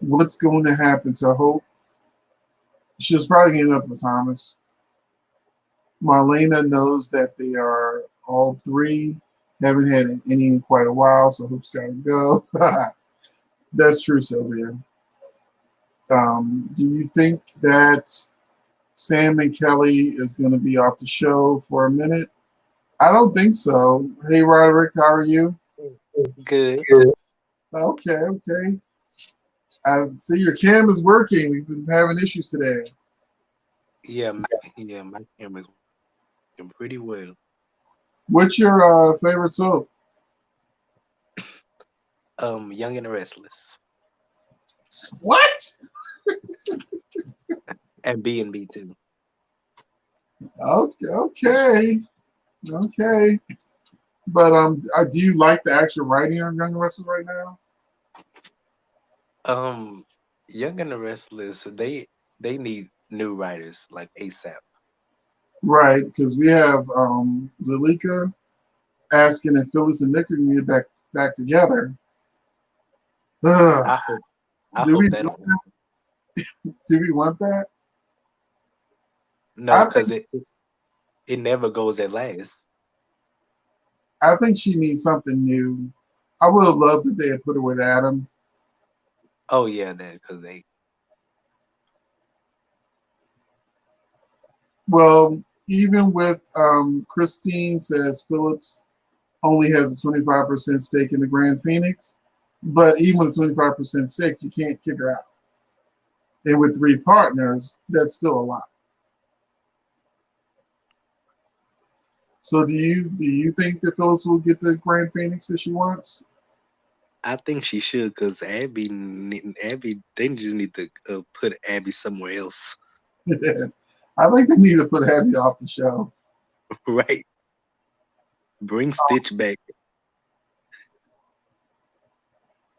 What's going to happen to Hope? She was probably going to end up with Thomas. Marlena knows that they are all three. Haven't had any in quite a while, so Hope's got to go. That's true, Sylvia. Do you think that Sam and Kelly is going to be off the show for a minute? I don't think so. Hey, Roderick, how are you? Good. Okay. I see your cam is working. We've been having issues today. Yeah, my camera's working pretty well. What's your favorite soap? Young and the Restless. What? And B&B too. Okay. But do you like the actual writing on Young and Restless right now? Young and the Restless, they need new writers like ASAP. Right, because we have Zalika asking if Phyllis and Nick are going to get back together. I hope they don't. Do we want that? No, because it never goes at last. I think she needs something new. I would have loved if they had put her with Adam. Oh yeah, that because they. Well, even with Christine says Phillips only has a 25% stake in the Grand Phoenix, but even with a 25% stake, you can't kick her out. And with 3 partners, that's still a lot. So do you think that Phyllis will get the Grand Phoenix that she wants? I think she should, because Abby, they just need to put Abby somewhere else. I think they need to put Abby off the show. Right. Bring Stitch back.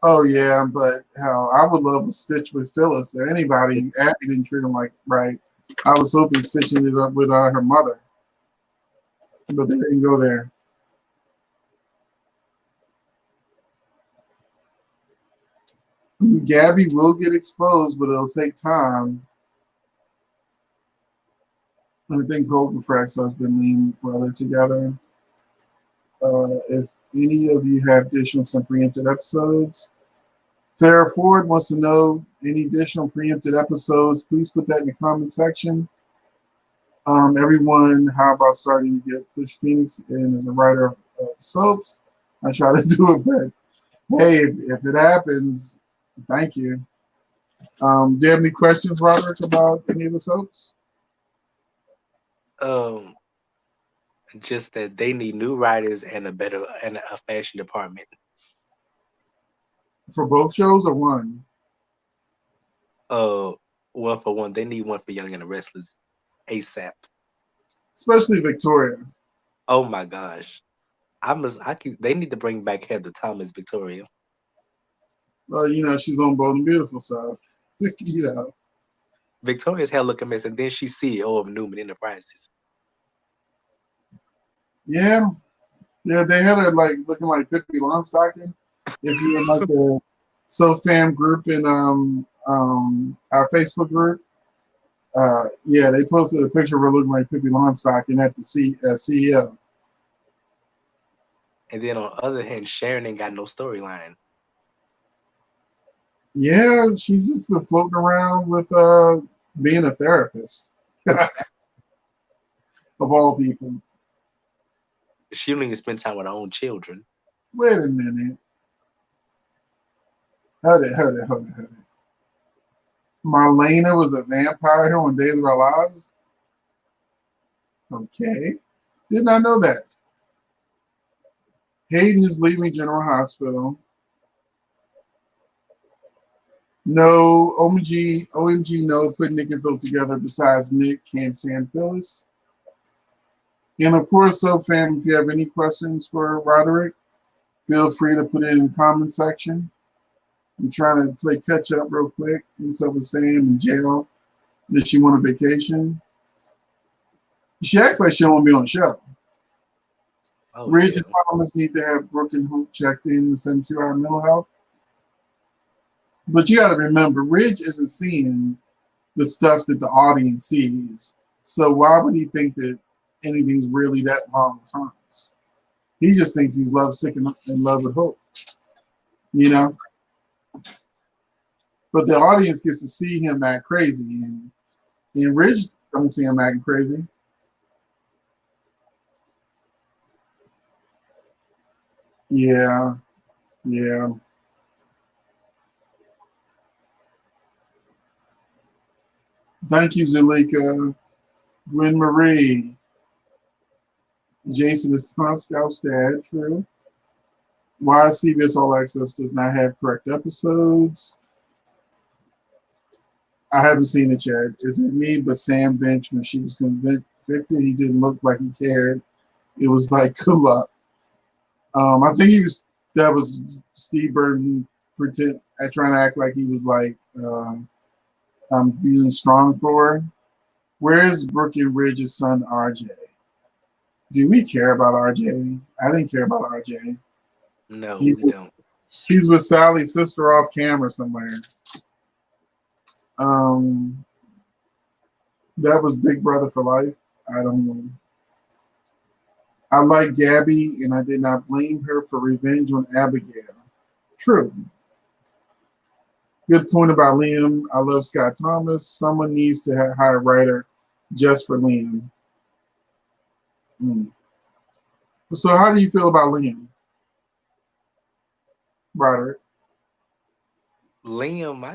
Oh yeah, but how I would love a Stitch with Phyllis or anybody. Abby didn't treat him like right. I was hoping stitching it up with her mother, but they didn't go there. Gabby will get exposed, but it'll take time. I think Hope and Frank's husband and brother together. If any of you have additional some preempted episodes, Farrah Ford wants to know any additional preempted episodes. Please put that in the comment section. Everyone, how about starting to get Push Phoenix in as a writer of soaps? I try to do it, but hey, if it happens, thank you. Do you have any questions, Roderick, about any of the soaps? Um, just that they need new writers and a fashion department. For both shows or one? Uh, one for one, they need one for Young and the Restless ASAP. Especially Victoria. Oh my gosh, I keep. They need to bring back Heather Thomas, Victoria. Well, she's on Bold and Beautiful, so, you know. Victoria's hair looking mess, and then she's CEO of Newman Enterprises. Yeah. Yeah, they had her like looking like Pippi Longstocking. If you're in like the SoFam group in our Facebook group, yeah, they posted a picture of her looking like Pippi Longstocking at the CEO. And then on the other hand, Sharon ain't got no storyline. Yeah, she's just been floating around with being a therapist of all people. She don't even spend time with her own children. Wait a minute. Hold it. Marlena was a vampire here on Days of Our Lives? Okay. Did not know that. Hayden is leaving General Hospital. No, OMG, no, put Nick and Phyllis together. Besides Nick, can't stand Phyllis. And of course, so fam, if you have any questions for Roderick, feel free to put it in the comment section. I'm trying to play catch up real quick. What's up with Sam in jail? Did she want a vacation? She acts like she don't want to be on the show. Oh, Ridge yeah. and Thomas need to have Brooke and Hoop checked in the 72-hour mental health. But you got to remember, Ridge isn't seeing the stuff that the audience sees. So why would he think that anything's really that wrong with Thomas? He just thinks he's lovesick and in love with Hope. You know? But the audience gets to see him act crazy. And Ridge don't see him acting crazy. Yeah. Thank you, Zalika. Gwen Marie. Jason is Scout's dad, true. Why CBS All Access does not have correct episodes. I haven't seen it yet. Is it me? But Sam Bench, when she was convicted, he didn't look like he cared. It was like, good luck. I think that was Steve Burton trying to act like he was like being strong for her. Where's Brooke and Ridge's son, RJ? Do we care about RJ? I didn't care about RJ. No, we don't. He's with Sally's sister off camera somewhere. That was Big Brother for life. I don't know. I like Gabby, and I did not blame her for revenge on Abigail. True. Good point about Liam. I love Scott Thomas. Someone needs to hire a writer just for Liam. So how do you feel about Liam, Roderick? Liam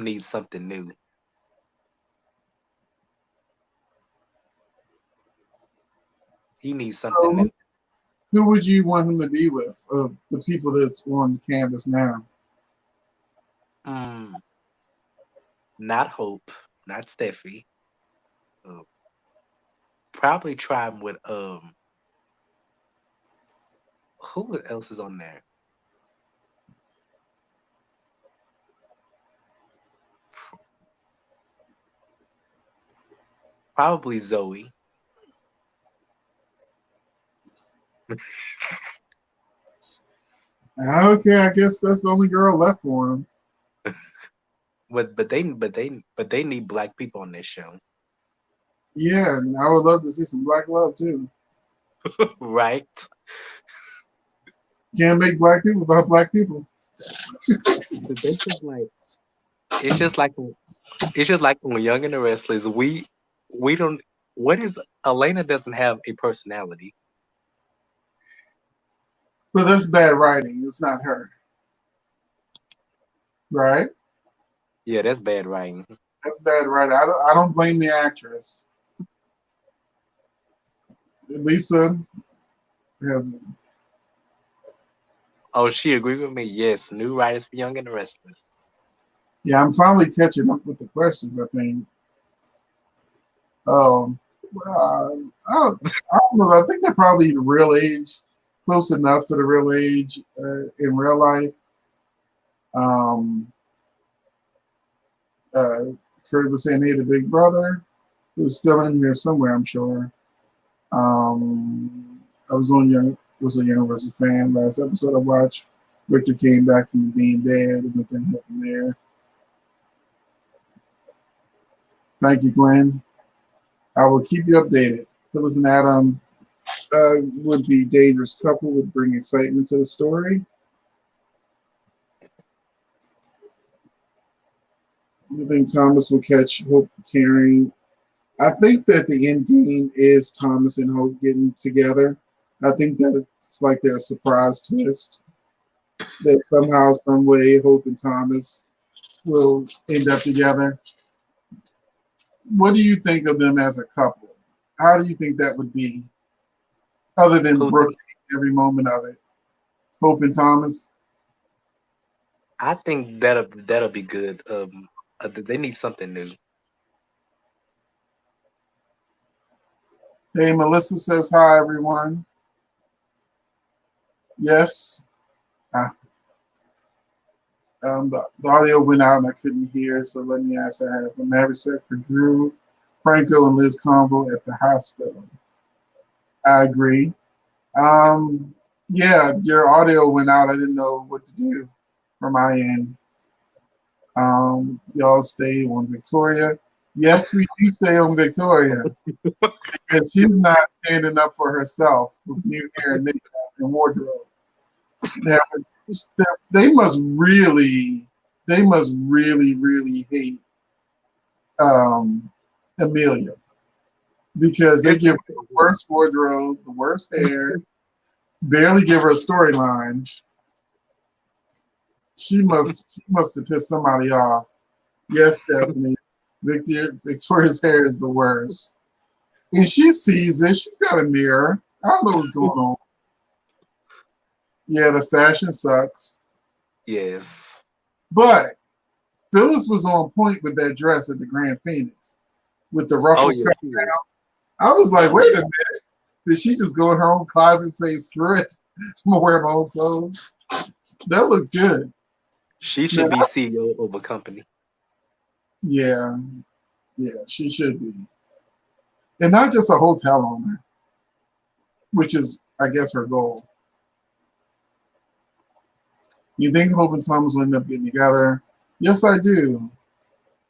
needs something new. He needs something new. Who would you want him to be with of the people that's on canvas now? Not Hope, not Steffi. Probably try him with who else is on there? Probably Zoe. Okay, I guess that's the only girl left for him. But they need black people on this show. Yeah, and I would love to see some black love too. Right? Can't make black people without black people. It's just like on Young and the Restless, we We don't. What is Elena doesn't have a personality. But that's bad writing. It's not her, right? Yeah, that's bad writing. That's bad writing. I don't blame the actress. Lisa has. Oh, she agreed with me. Yes, new writers for Young and the Restless. Yeah, I'm finally catching up with the questions. I think. Um, I don't know. I think they're probably the real age, close enough to the real age in real life. Um, uh, Kurt was saying, "Hey, the Big Brother," who's still in here somewhere, I'm sure. I was a Universal fan. Last episode I watched, Victor came back from being dead and went to him from there. Thank you, Glenn. I will keep you updated. Phyllis and Adam would be dangerous couple, would bring excitement to the story. You think Thomas will catch Hope carrying? I think that the end game is Thomas and Hope getting together. I think that it's like their surprise twist that somehow, some way, Hope and Thomas will end up together. What do you think of them as a couple? How do you think that would be, other than Who Brooke every moment of it? Hope and Thomas. I think that'll be good. They need something new. Hey, Melissa says hi, everyone. Yes. Ah, the audio went out and I couldn't hear, so let me ask. I have mad respect for Drew, Franco, and Liz Convo at the hospital. I agree. Um, yeah, your audio went out. I didn't know what to do from my end. Y'all stay on Victoria. Yes, we do stay on Victoria because she's not standing up for herself with new hair and makeup and wardrobe. Now, they must really, really hate Amelia because they give her the worst wardrobe, the worst hair, barely give her a storyline. She must have pissed somebody off. Yes, Stephanie. Victoria's hair is the worst. And she sees it. She's got a mirror. I don't know what's going on. Yeah, the fashion sucks. Yes. But Phyllis was on point with that dress at the Grand Phoenix with the Oh ruffles yeah. coming down. I was like, wait a minute. Did she just go in her own closet and say, screw it? I'm going to wear my own clothes? That looked good. She should be CEO of a company. Yeah, she should be. And not just a hotel owner, which is, I guess, her goal. You think Hope and Thomas will end up getting together? Yes, I do.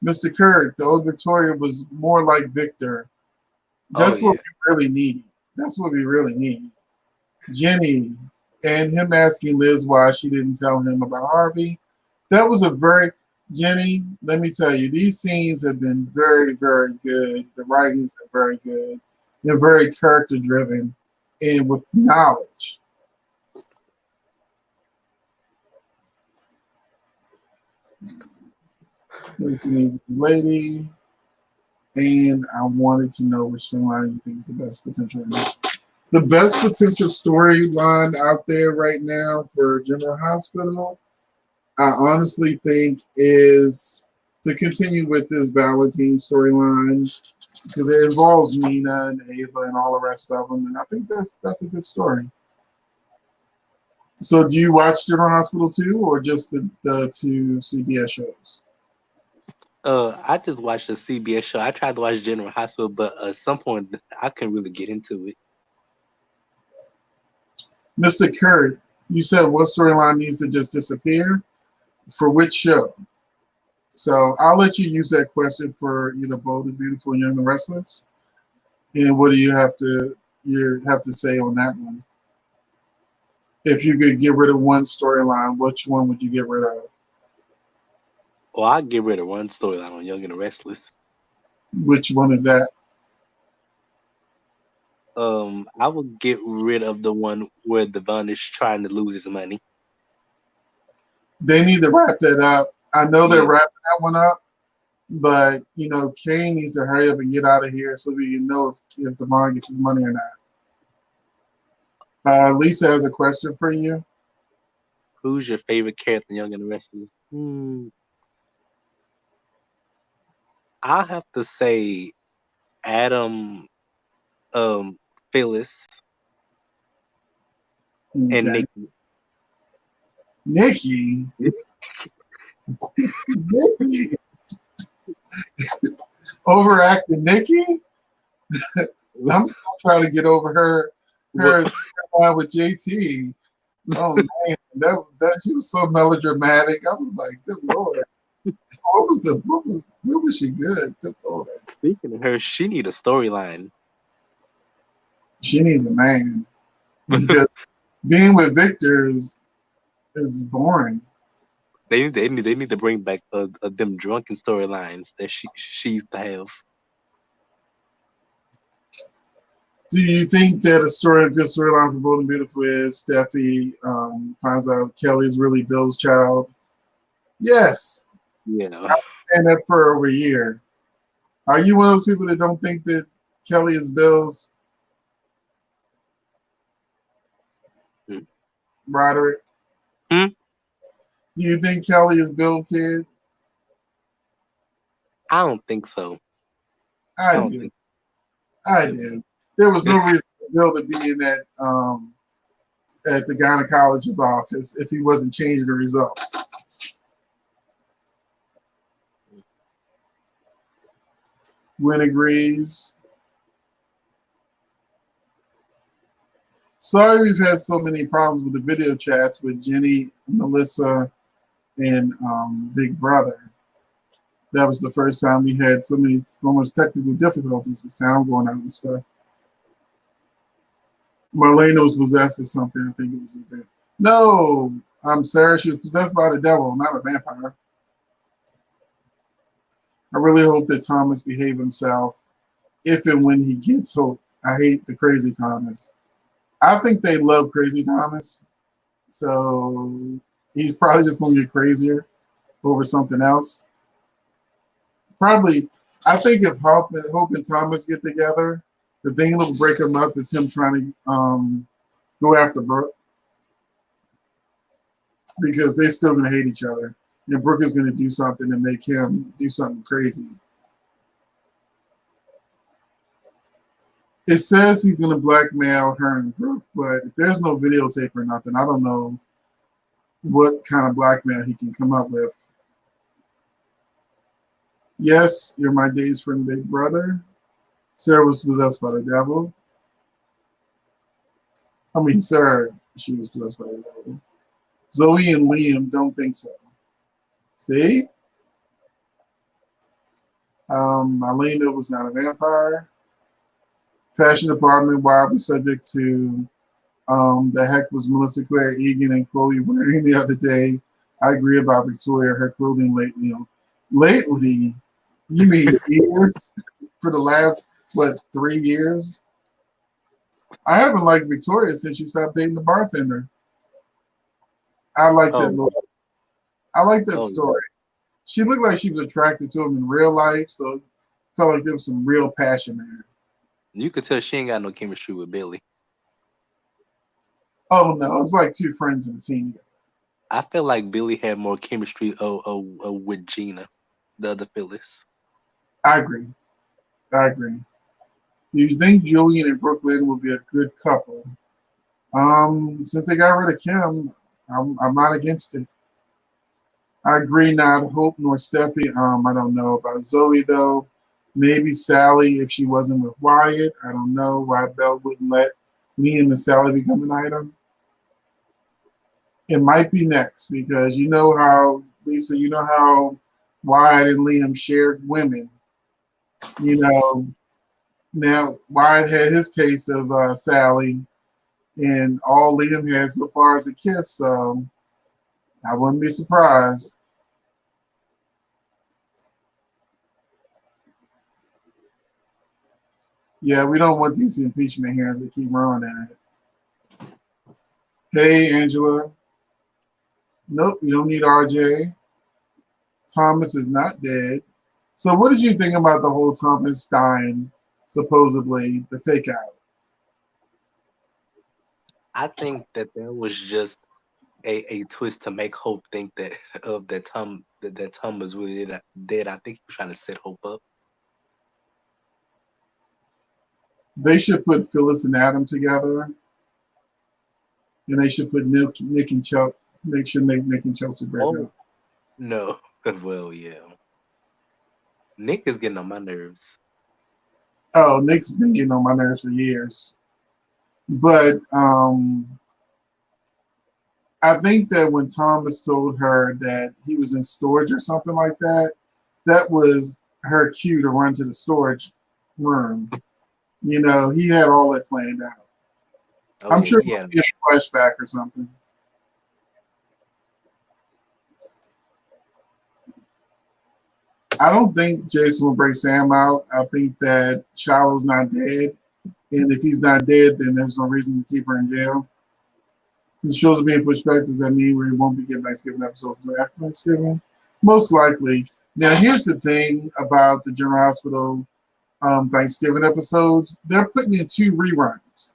Mr. Kirk, the old Victoria was more like Victor. That's what we really need. That's what we really need. Jenny and him asking Liz why she didn't tell him about Harvey. That was a very, Jenny, let me tell you, these scenes have been very, very good. The writing's been very good. They're very character driven and with knowledge. Lady, and I wanted to know which storyline you think is the best potential. The best potential storyline out there right now for General Hospital, I honestly think, is to continue with this Valentine storyline because it involves Nina and Ava and all the rest of them, and I think that's a good story. So, do you watch General Hospital too, or just the two CBS shows? I just watched a CBS show. I tried to watch General Hospital, but at some point I couldn't really get into it. Mr. Kurt, you said what storyline needs to just disappear? For which show? So I'll let you use that question for either Bold and Beautiful, Young and Restless. And what do you have to say on that one? If you could get rid of one storyline, which one would you get rid of? Well, I'd get rid of one storyline on Young and the Restless. Which one is that? I would get rid of the one where Devon is trying to lose his money. They need to wrap that up. I know they're Yeah. wrapping that one up, but Kane needs to hurry up and get out of here so we can know if Devon gets his money or not. Lisa has a question for you. Who's your favorite character in Young and the Restless? I have to say Adam, Phyllis, and Okay. Nikki. Nikki. Nikki. Overacting Nikki? I'm still trying to get over her storyline with JT. Oh man, that she was so melodramatic. I was like, good lord. What was she good? Good lord. Speaking of her, she need a storyline. She needs a man. Because being with Victor is boring. They need to bring back them drunken storylines that she used to have. Do you think that a good storyline for Bold and Beautiful is Steffi finds out Kelly's really Bill's child? Yes. Yeah. I've been saying that for over a year. Are you one of those people that don't think that Kelly is Bill's? Roderick? Hmm? Do you think Kelly is Bill's kid? I don't think so. I don't do. think I do. There was no reason for Bill to be in that at the gynecologist's office if he wasn't changing the results. Gwen agrees. Sorry we've had so many problems with the video chats with Jenny, Melissa, and Big Brother. That was the first time we had so much technical difficulties with sound going out and stuff. Marlena was possessed or something. I think it was a bit. No, Sarah. She was possessed by the devil, not a vampire. I really hope that Thomas behave himself if and when he gets hope. I hate the crazy Thomas. I think they love crazy Thomas, so he's probably just going to get crazier over something else. Probably, I think if Hope and Thomas get together, the thing that'll break them up is him trying to go after Brooke, because they're still going to hate each other, and Brooke is going to do something to make him do something crazy. It says he's going to blackmail her and Brooke, but if there's no videotape or nothing, I don't know what kind of blackmail he can come up with. Yes, you're my day's friend, Big Brother. Sarah was possessed by the devil. I mean, Sarah, she was possessed by the devil. Zoe and Liam don't think so. See? Marlena was not a vampire. Fashion department, why are we subject to the heck was Melissa Claire Egan and Chloe wearing the other day? I agree about Victoria, her clothing lately. Lately, you mean years? For the last, 3 years? I haven't liked Victoria since she stopped dating the bartender. I like that story. She looked like she was attracted to him in real life, so it felt like there was some real passion there. You could tell she ain't got no chemistry with Billy. Oh no, it was like two friends in the scene. I feel like Billy had more chemistry with Gina, the other Phyllis. I agree. Do you think Julian and Brooklyn will be a good couple? Since they got rid of Kim, I'm not against it. I agree, not Hope nor Steffi. I don't know about Zoe though. Maybe Sally if she wasn't with Wyatt. I don't know why Belle wouldn't let Liam and Sally become an item. It might be next because you know how, Lisa, you know how Wyatt and Liam shared women. Now Wyatt had his taste of Sally, and all Liam had so far is a kiss, so I wouldn't be surprised. Yeah, we don't want these impeachment hearings to keep running it. Hey, Angela. Nope, you don't need RJ. Thomas is not dead. So what did you think about the whole Thomas dying, supposedly, the fake out? I think that was just a twist to make Hope think that that Tom was really dead. I think he was trying to set Hope up. They should put Phyllis and Adam together, and they should put Nick and Chelsea. Make sure Nick and Chelsea break up. No, well, yeah. Nick is getting on my nerves. Oh, Nick's been getting on my nerves for years. But I think that when Thomas told her that he was in storage or something like that, that was her cue to run to the storage room. You know, he had all that planned out. Oh, I'm sure he he'll get a flashback or something. I don't think Jason will break Sam out. I think that Shiloh's not dead. And if he's not dead, then there's no reason to keep her in jail. Since the shows are being pushed back, does that mean we won't be getting Thanksgiving episodes until after Thanksgiving? Most likely. Now, here's the thing about the General Hospital Thanksgiving episodes. They're putting in 2 reruns.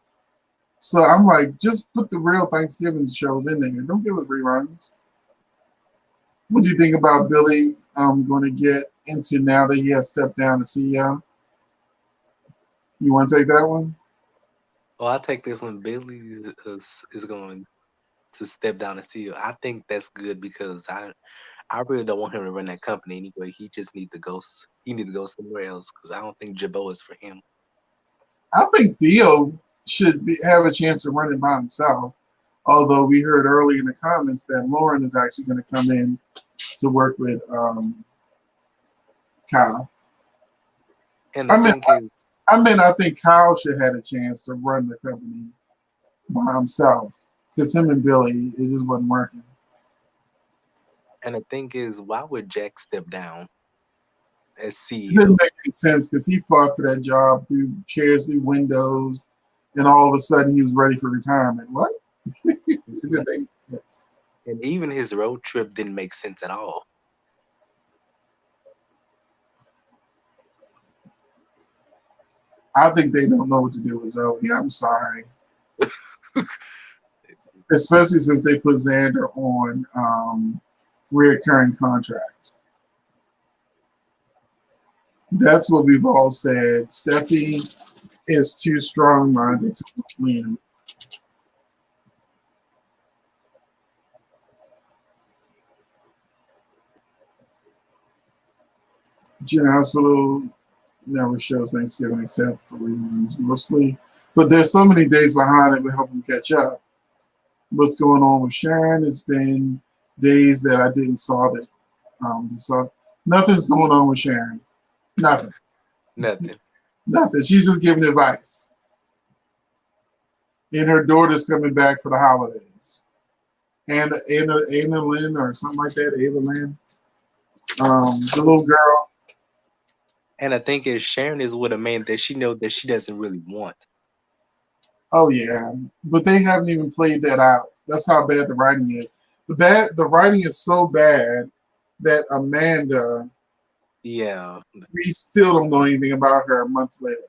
So I'm like, just put the real Thanksgiving shows in there. Don't give us reruns. What do you think about Billy going to get into now that he has stepped down as CEO? You want to take that one? Oh, I take this one. Billy is going to step down as CEO. I think that's good because I really don't want him to run that company anyway. He just need to go. He need to go somewhere else because I don't think Jabot is for him. I think Theo should have a chance to run it by himself. Although we heard early in the comments that Lauren is actually going to come in to work with Kyle. And the thing is, I think Kyle should have had a chance to run the company by himself because him and Billy, it just wasn't working. and the thing is, why would Jack step down as CEO? It didn't make any sense because he fought for that job through chairs, through windows, and all of a sudden he was ready for retirement. What? It didn't make sense. And even his road trip didn't make sense at all. I think they don't know what to do with Zoe. I'm sorry. Especially since they put Xander on reoccurring contract. That's what we've all said. Steffi is too strong-minded to win. General Hospital never shows Thanksgiving except for reruns mostly. But there's so many days behind it we help them catch up. What's going on with Sharon has been days that I didn't saw that. Nothing's going on with Sharon. Nothing. Nothing. Nothing. She's just giving advice. And her daughter's coming back for the holidays. And Anna Lynn or something like that, Ava Lynn. The little girl. And I think is Sharon is with a man that she knows that she doesn't really want. Oh yeah, but they haven't even played that out. That's how bad the writing is. The writing is so bad that Amanda, Yeah. we still don't know anything about her months later.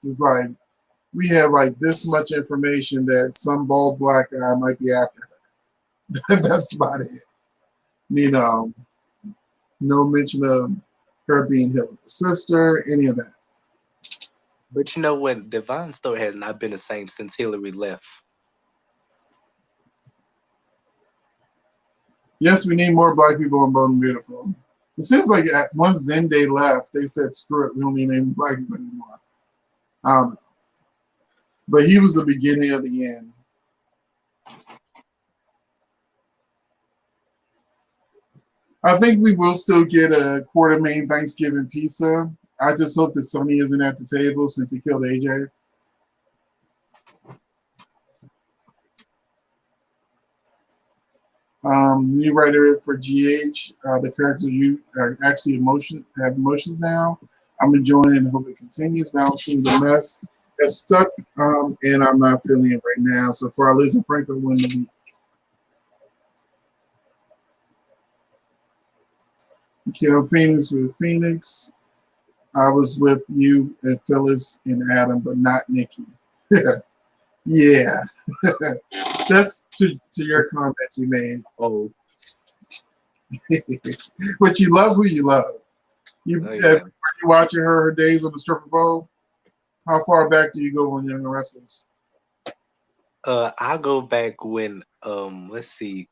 It's like we have like this much information that some bald black guy might be after her. That's about it. You know, no mention of her being Hillary's sister, any of that. But you know what? Devon's story has not been the same since Hillary left. Yes, we need more black people on Bold and Beautiful. It seems like once Zende left, they said, screw it, we don't need any black people anymore. I don't know. But he was the beginning of the end. I think we will still get a Quartermain Thanksgiving pizza. I just hope that Sony isn't at the table since he killed AJ. New writer for GH. The characters you are actually have emotions now. I'm enjoying it and hope it continues. Valentine's a mess. It's stuck, and I'm not feeling it right now. So for our Liz and Franco win the week. Kim Phoenix with Phoenix. I was with you and Phyllis and Adam, but not Nikki. Yeah. That's to your comment you made. Oh, But you love who you love. You oh, were yeah. you watching her days on the stripper pole? How far back do you go on Young and Restless? I go back when let's see.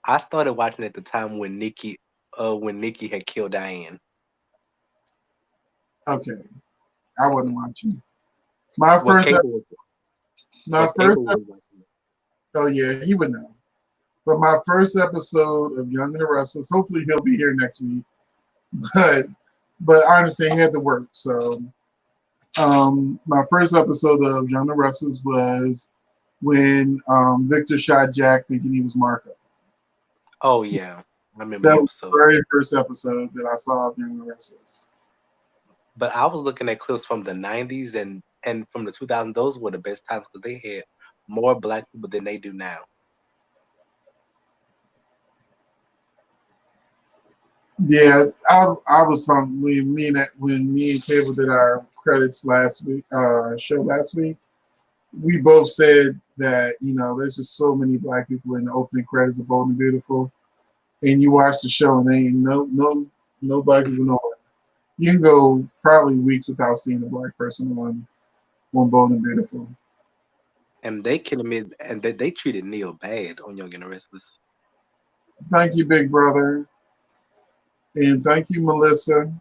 I started watching at the time when Nikki had killed Diane. Okay. I wasn't watching. My Well, first Cable was watching. oh yeah, he would know. But my first episode of Young and the Restless, hopefully he'll be here next week. But I understand he had to work. So my first episode of Young and the Restless was when Victor shot Jack thinking he was Marco. Oh yeah, I remember That the was the episode. very first episode that I saw of Young and the Restless. But I was looking at clips from the '90s and from the 2000s. Those were the best times because they had more black people than they do now. Yeah, I was talking when me and Cable did our credits last week, show last week. We both said that there's just so many black people in the opening credits of Bold and Beautiful, and you watch the show and they ain't no black people nowhere. You can go probably weeks without seeing a black person on Bold and Beautiful. And they can admit, and they treated Neil bad on Young and the Restless. Thank you, Big Brother, and thank you, Melissa.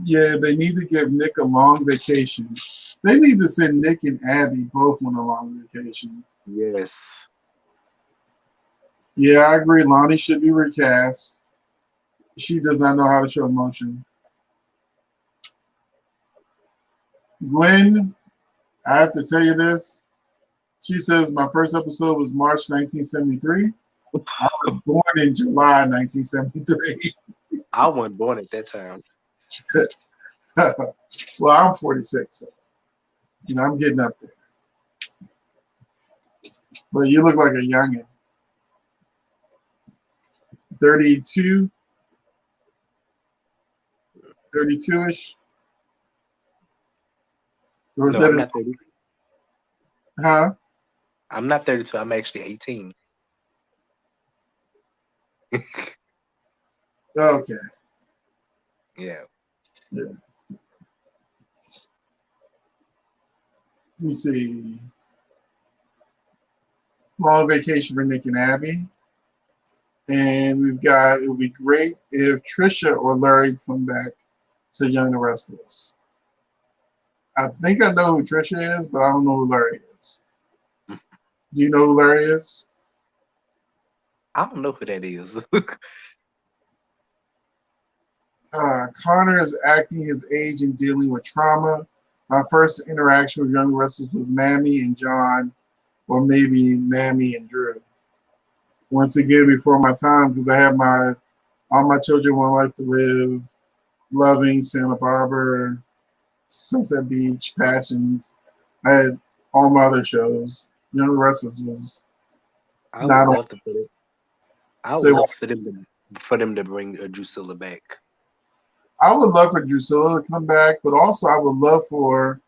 Yeah, they need to give Nick a long vacation. They need to send Nick and Abby both on a long vacation. Yes. Yeah, I agree. Lonnie should be recast. She does not know how to show emotion. Gwen, I have to tell you this. She says my first episode was March 1973. I was born in July 1973. I wasn't born at that time. Well, I'm 46. So, I'm getting up there. But you look like a youngin'. 32, 32-ish. Or is No, that I'm not 30. huh? I'm not 32. I'm actually 18. Okay. Yeah. Yeah. Let's see. Long vacation for Nick and Abby. And we've got, it would be great if Trisha or Larry come back to Young and Restless. I think I know who Trisha is, but I don't know who Larry is. Do you know who Larry is? I don't know who that is. Connor is acting his age and dealing with trauma. My first interaction with Young and Restless was Mammy and John, or maybe Mammy and Drew. Once again, before my time, because I have all my children, one life to live, Loving, Santa Barbara, Sunset Beach, Passions. I had all my other shows. Young and Restless was I would not love to put it. I would love for them to bring Drusilla back. I would love for Drusilla to come back, but also I would love for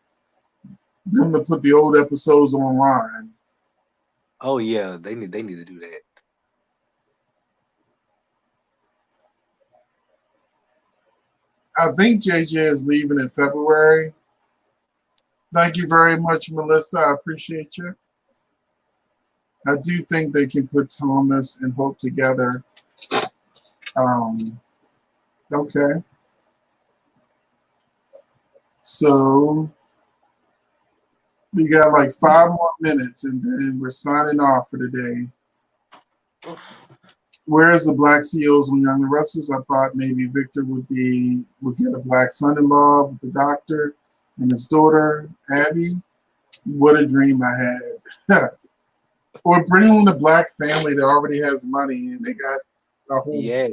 them to put the old episodes online. Oh yeah, they need to do that. I think JJ is leaving in February. Thank you very much, Melissa. I appreciate you. I do think they can put Thomas and Hope together. Okay. So we got like 5 more minutes and then we're signing off for the day. Where's the black CEOs when Young and Restless? I thought maybe Victor would get a black son-in-law with the doctor and his daughter, Abby. What a dream I had. Or bring on a black family that already has money and they got a whole, Yeah.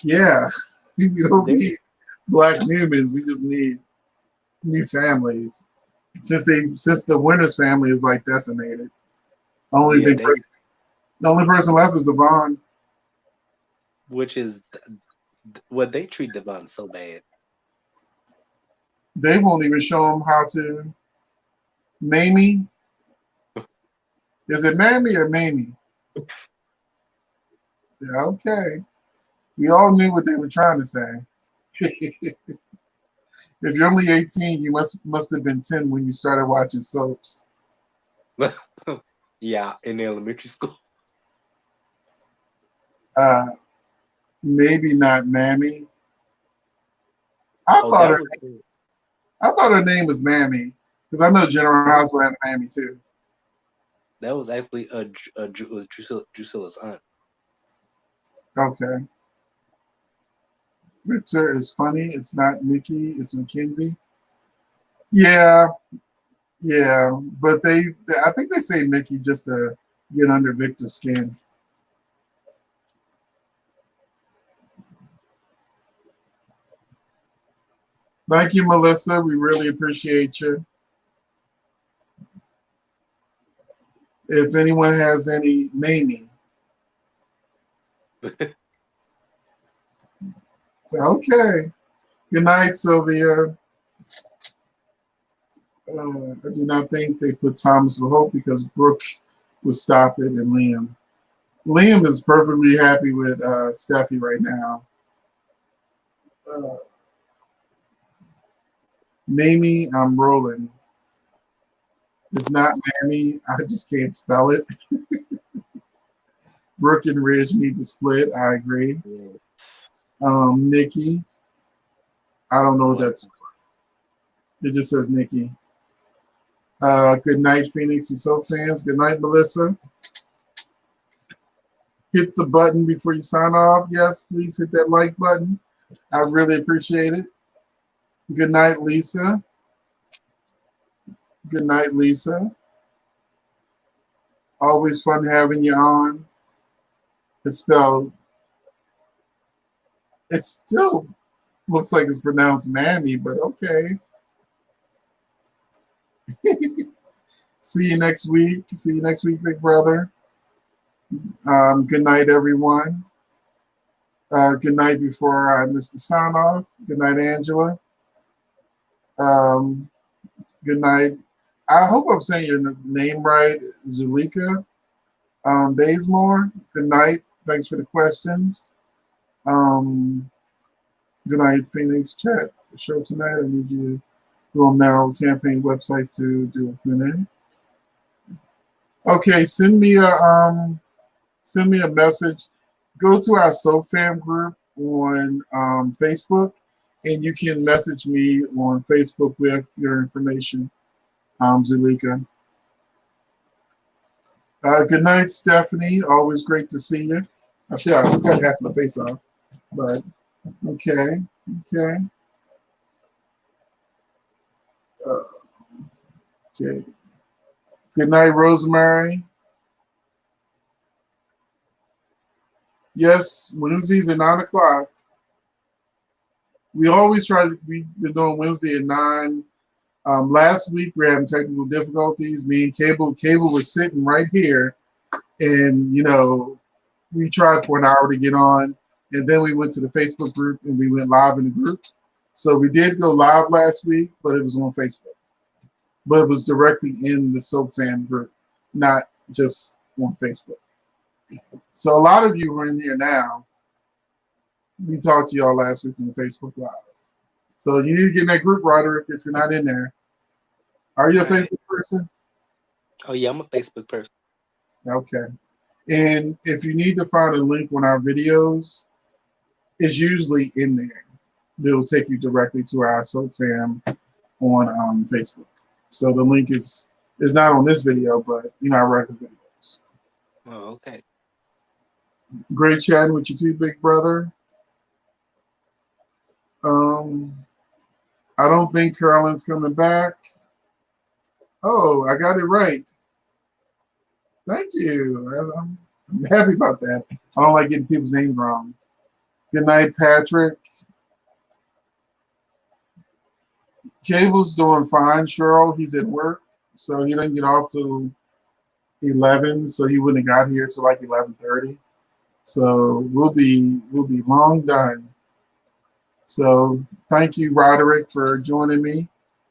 Yeah, we don't They- need black humans. We just need new families. Since the Winters family is like decimated, only yeah, thing, they the only person left is Devon. which is what they treat Devon so bad. They won't even show him how to. Mamie, is it Mammy or Mamie? Yeah, okay. We all knew what they were trying to say. If you're only 18, you must have been 10 when you started watching soaps. Yeah, in elementary school. Uh, maybe not Mammy. I Oh, thought that her was I thought her name was Mammy because I know General Hospital had Mammy too. actually was Drusilla's aunt. Okay. Victor is funny. It's not Mickey. It's Mackenzie. Yeah, yeah, but I think they say Mickey just to get under Victor's skin. Thank you, Melissa. We really appreciate you. If anyone has any Mamie. Okay. Good night, Sylvia. I do not think they put Thomas for Hope because Brooke would stop it and Liam. Liam is perfectly happy with Steffi right now. Uh, Mamie, I'm rolling. It's not Mammy. I just can't spell it. Brooke and Ridge need to split. I agree. Yeah. Nikki. I don't know what What? that's. It just says Nikki. Good night, Phoenix and So fans. Good night, Melissa. Hit the button before you sign off. Yes, please hit that like button. I really appreciate it. Good night, Lisa. Good night, Lisa. Always fun having you on. It's spelled. It still looks like it's pronounced Mammy, but okay. See you next week. See you next week, big brother. Good night, everyone. Good night before I miss the sign off. Good night, Angela. Good night. I hope I'm saying your name right, Zulika Bazemore. Good night. Thanks for the questions. Good night, Phoenix chat. The show tonight. I need you to go on Narrow campaign website to do a Q&A. Okay, send me a message. Go to our SoFam group on Facebook, and you can message me on Facebook with your information, Zulika. Good night, Stephanie. Always great to see you. I see I got half my face off, but okay. Okay. Good night, Rosemary. Yes, Wednesdays at 9 o'clock. We always we've been doing Wednesday at 9. Last week we were having technical difficulties. Me and Cable was sitting right here, and we tried for an hour to get on, and then we went to the Facebook group and we went live in the group. So we did go live last week, but it was on Facebook. But it was directly in the Soap Fan group, not just on Facebook. So a lot of you are in here now. We talked to y'all last week on the Facebook Live. So you need to get in that group, Roderick, if you're not in there. Are you a Facebook person? Oh yeah, I'm a Facebook person. Okay. And if you need to find a link on our videos, it's usually in there. It'll take you directly to our Soap Fam on Facebook. So the link is not on this video, but our regular videos. Oh, okay. Great chatting with you too, big brother. I don't think Carolyn's coming back. Oh, I got it right. Thank you. I'm happy about that. I don't like getting people's names wrong. Good night, Patrick. Cable's doing fine, Cheryl. He's at work, so he doesn't get off till 11, so he wouldn't have got here till like 11:30. So we'll be long done. So thank you, Roderick, for joining me.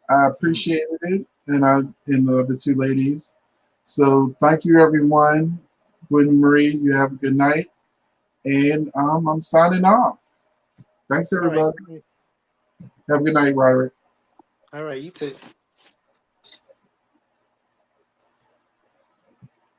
I appreciated it, and the other two ladies. So thank you, everyone. Gwen Marie, you have a good night, and I'm signing off. Thanks, everybody. All right. Have a good night, Roderick. All right, you too.